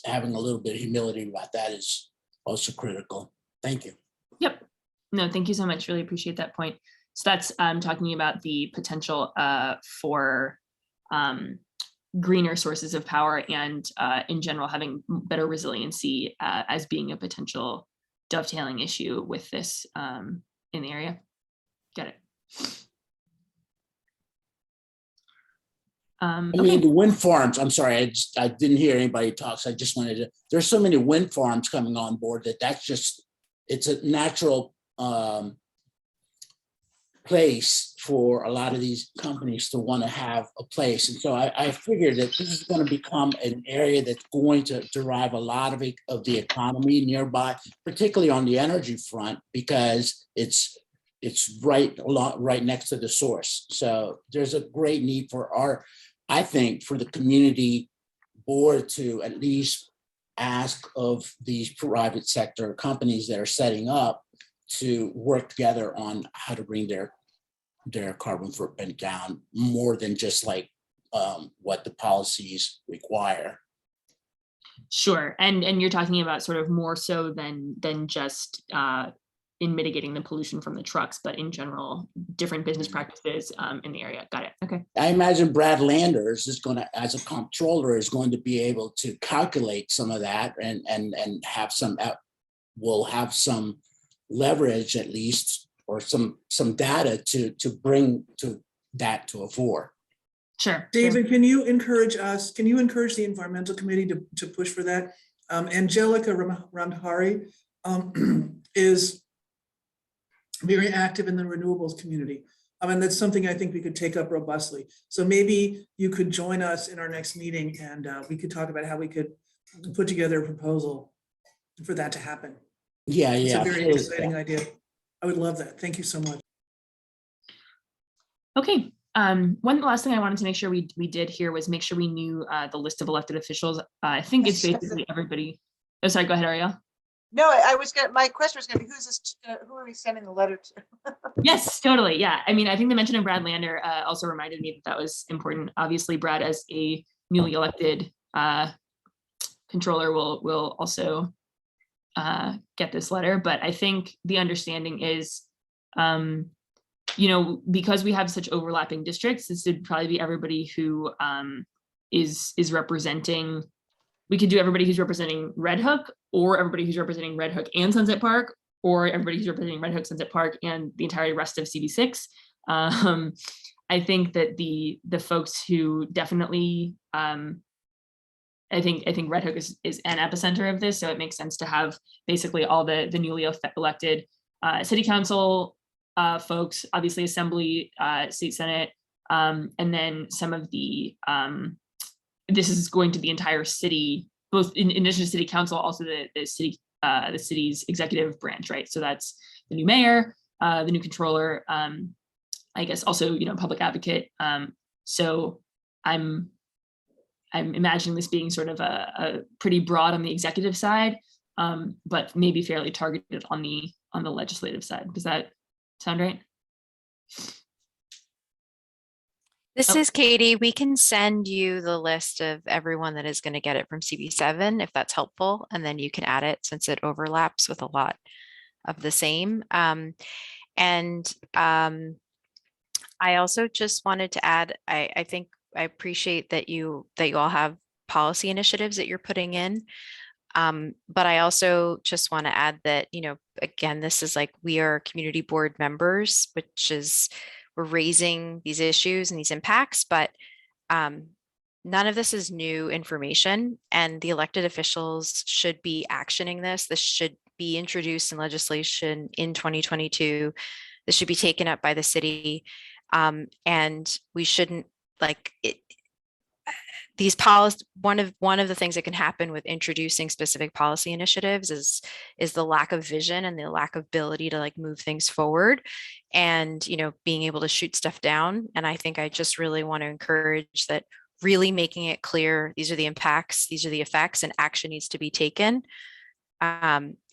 having a little bit of humility about that is also critical. Thank you. Yep. No, thank you so much. Really appreciate that point. So that's talking about the potential for greener sources of power and in general having better resiliency as being a potential dovetailing issue with this in the area. Got it. I mean, the wind farms, I'm sorry, I didn't hear anybody talk, so I just wanted to, there's so many wind farms coming on board it's a natural place for a lot of these companies to want to have a place. And so I figured that this is going to become an area that's going to derive a lot of the economy nearby, particularly on the energy front, because it's right next to the source. So there's a great need for I think for the community board to at least ask of these private sector companies that are setting up to work together on how to bring their carbon footprint down more than just like what the policies require. Sure, and you're talking about sort of more so than just in mitigating the pollution from the trucks, but in general, different business practices in the area. Got it. Okay. I imagine Brad Landers is going to, as a comptroller, is going to be able to calculate some of that and will have some leverage at least, or some data to bring to that to a fore. Sure. David, can you encourage the environmental committee to push for that? Angelica Randhari is very active in the renewables community. And that's something I think we could take up robustly. So maybe you could join us in our next meeting and we could talk about how we could put together a proposal for that to happen. Yeah. It's a very exciting idea. I would love that. Thank you so much. Okay. One last thing I wanted to make sure we did here was make sure we knew the list of elected officials. I think it's basically everybody. Oh, sorry, go ahead, Ariel. No, my question was gonna be, who are we sending the letter to? Yes, totally. Yeah. I mean, I think the mention of Brad Lander also reminded me that was important. Obviously, Brad, as a newly elected controller, will also get this letter. But I think the understanding is, because we have such overlapping districts, this would probably be everybody who is representing. We could do everybody who's representing Red Hook, or everybody who's representing Red Hook and Sunset Park, or everybody who's representing Red Hook, Sunset Park, and the entire rest of CB6. I think that the folks who definitely, I think Red Hook is an epicenter of this, so it makes sense to have basically all the newly elected city council folks, obviously Assembly, State Senate, and then some of the. This is going to the entire city both in addition to city council, also the city's executive branch, right? So that's the new mayor, the new controller, I guess also, you know, public advocate. So I'm imagining this being sort of a pretty broad on the executive side, but maybe fairly targeted on the legislative side. Does that sound right? This Oh. is Katie. We can send you the list of everyone that is going to get it from CB7 if that's helpful, and then you can add it since it overlaps with a lot of the same. I also just wanted to add, I think I appreciate that you all have policy initiatives that you're putting in. But I also just want to add that, you know, again, this is like, we are community board members, which is, we're raising these issues and these impacts, but none of this is new information, and the elected officials should be actioning this. This should be introduced in legislation in 2022. This should be taken up by the city. And we shouldn't like it. These policies, one of the things that can happen with introducing specific policy initiatives is the lack of vision and the lack of ability to like move things forward, and, you know, being able to shoot stuff down. And I think I just really want to encourage that, really making it clear, these are the impacts, these are the effects, and action needs to be taken,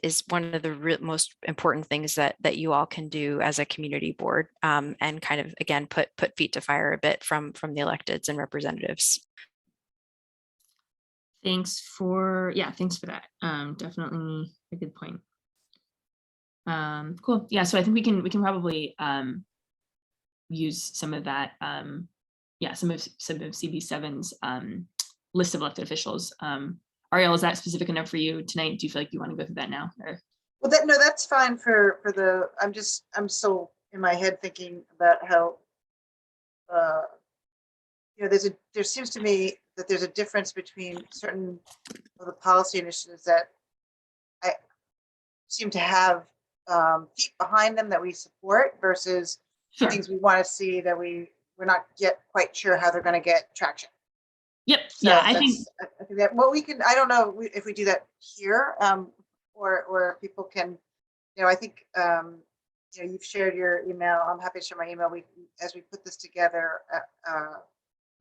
is one of the most important things that you all can do as a community board, and kind of, again, put feet to fire a bit from the electeds and representatives. Thanks for that. Definitely a good point. Cool. Yeah, so I think we can probably use some of that. Some of CB7's list of elected officials. Ariel, is that specific enough for you tonight? Do you feel like you want to go through that now? Or? Well, that's fine for the. I'm still in my head thinking about how. You know, there seems to me that there's a difference between certain of the policy initiatives that I seem to have feet behind them that we support versus things we want to see that we're not yet quite sure how they're going to get traction. Yep. So yeah, I think that we can. I don't know if we do that here, or people can. You know, I think you know, you've shared your email. I'm happy to share my email. As we put this together.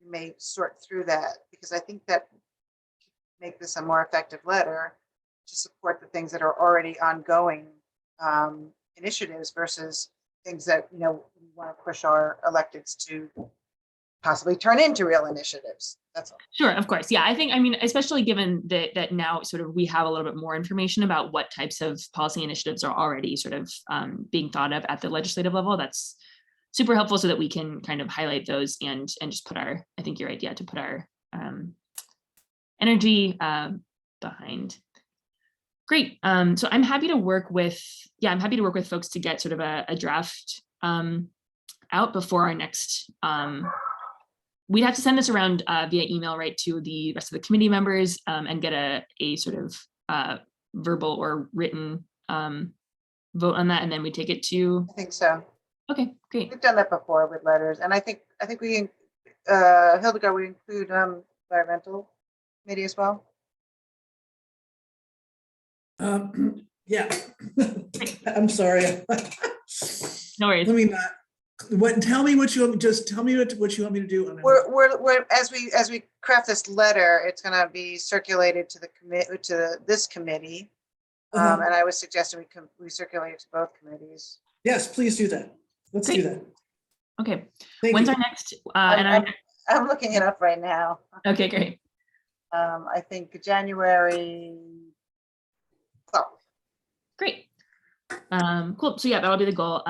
We may sort through that, because I think that make this a more effective letter to support the things that are already ongoing initiatives versus things that, you know, we want to push our electeds to possibly turn into real initiatives. That's all. Sure, of course. Yeah, I mean, especially given that now sort of we have a little bit more information about what types of policy initiatives are already sort of being thought of at the legislative level. That's super helpful so that we can kind of highlight those and just put our, I think your idea to put our energy behind. Great. So I'm happy to work with, folks to get sort of a draft out before our next, we'd have to send this around via email, right, to the rest of the committee members and get a sort of verbal or written vote on that, and then we take it to. I think so. Okay, great. We've done that before with letters, and I think we, Hildegard, we include environmental committee as well. Yeah, I'm sorry. No worries. Let me not. Tell me what you want. Just tell me what you want me to do. We're as we craft this letter, it's going to be circulated to this committee, and I was suggesting we circulate it to both committees. Yes, please do that. Let's do that. Okay. Thank When's you. our next? I'm looking it up right now. Okay, great. I think January 12th. Great. Cool. So yeah, that'll be the goal.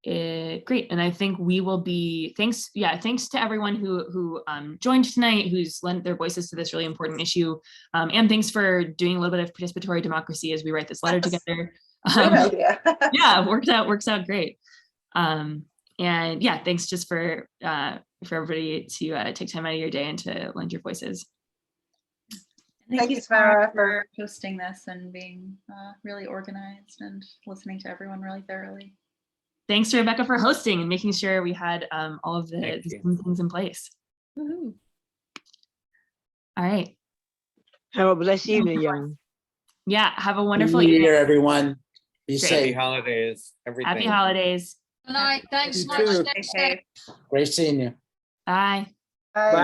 Great. And I think we will be, thanks to everyone who joined tonight, who's lent their voices to this really important issue. And thanks for doing a little bit of participatory democracy as we write this letter together. Great idea. Yeah, works out great. And yeah, thanks just for everybody to take time out of your day and to lend your voices. Thank you, Samara, for hosting this and being really organized and listening to everyone really thoroughly. Thanks to Rebecca for hosting and making sure we had all of the things in place. Woohoo. All right. Have a blessed evening, y'all. Yeah, have a Happy wonderful New evening. Year, everyone. Be Great. Happy safe. holidays, everything. Happy holidays. Good night. Thanks You so much. too. Stay safe. Great seeing you. Bye. Bye.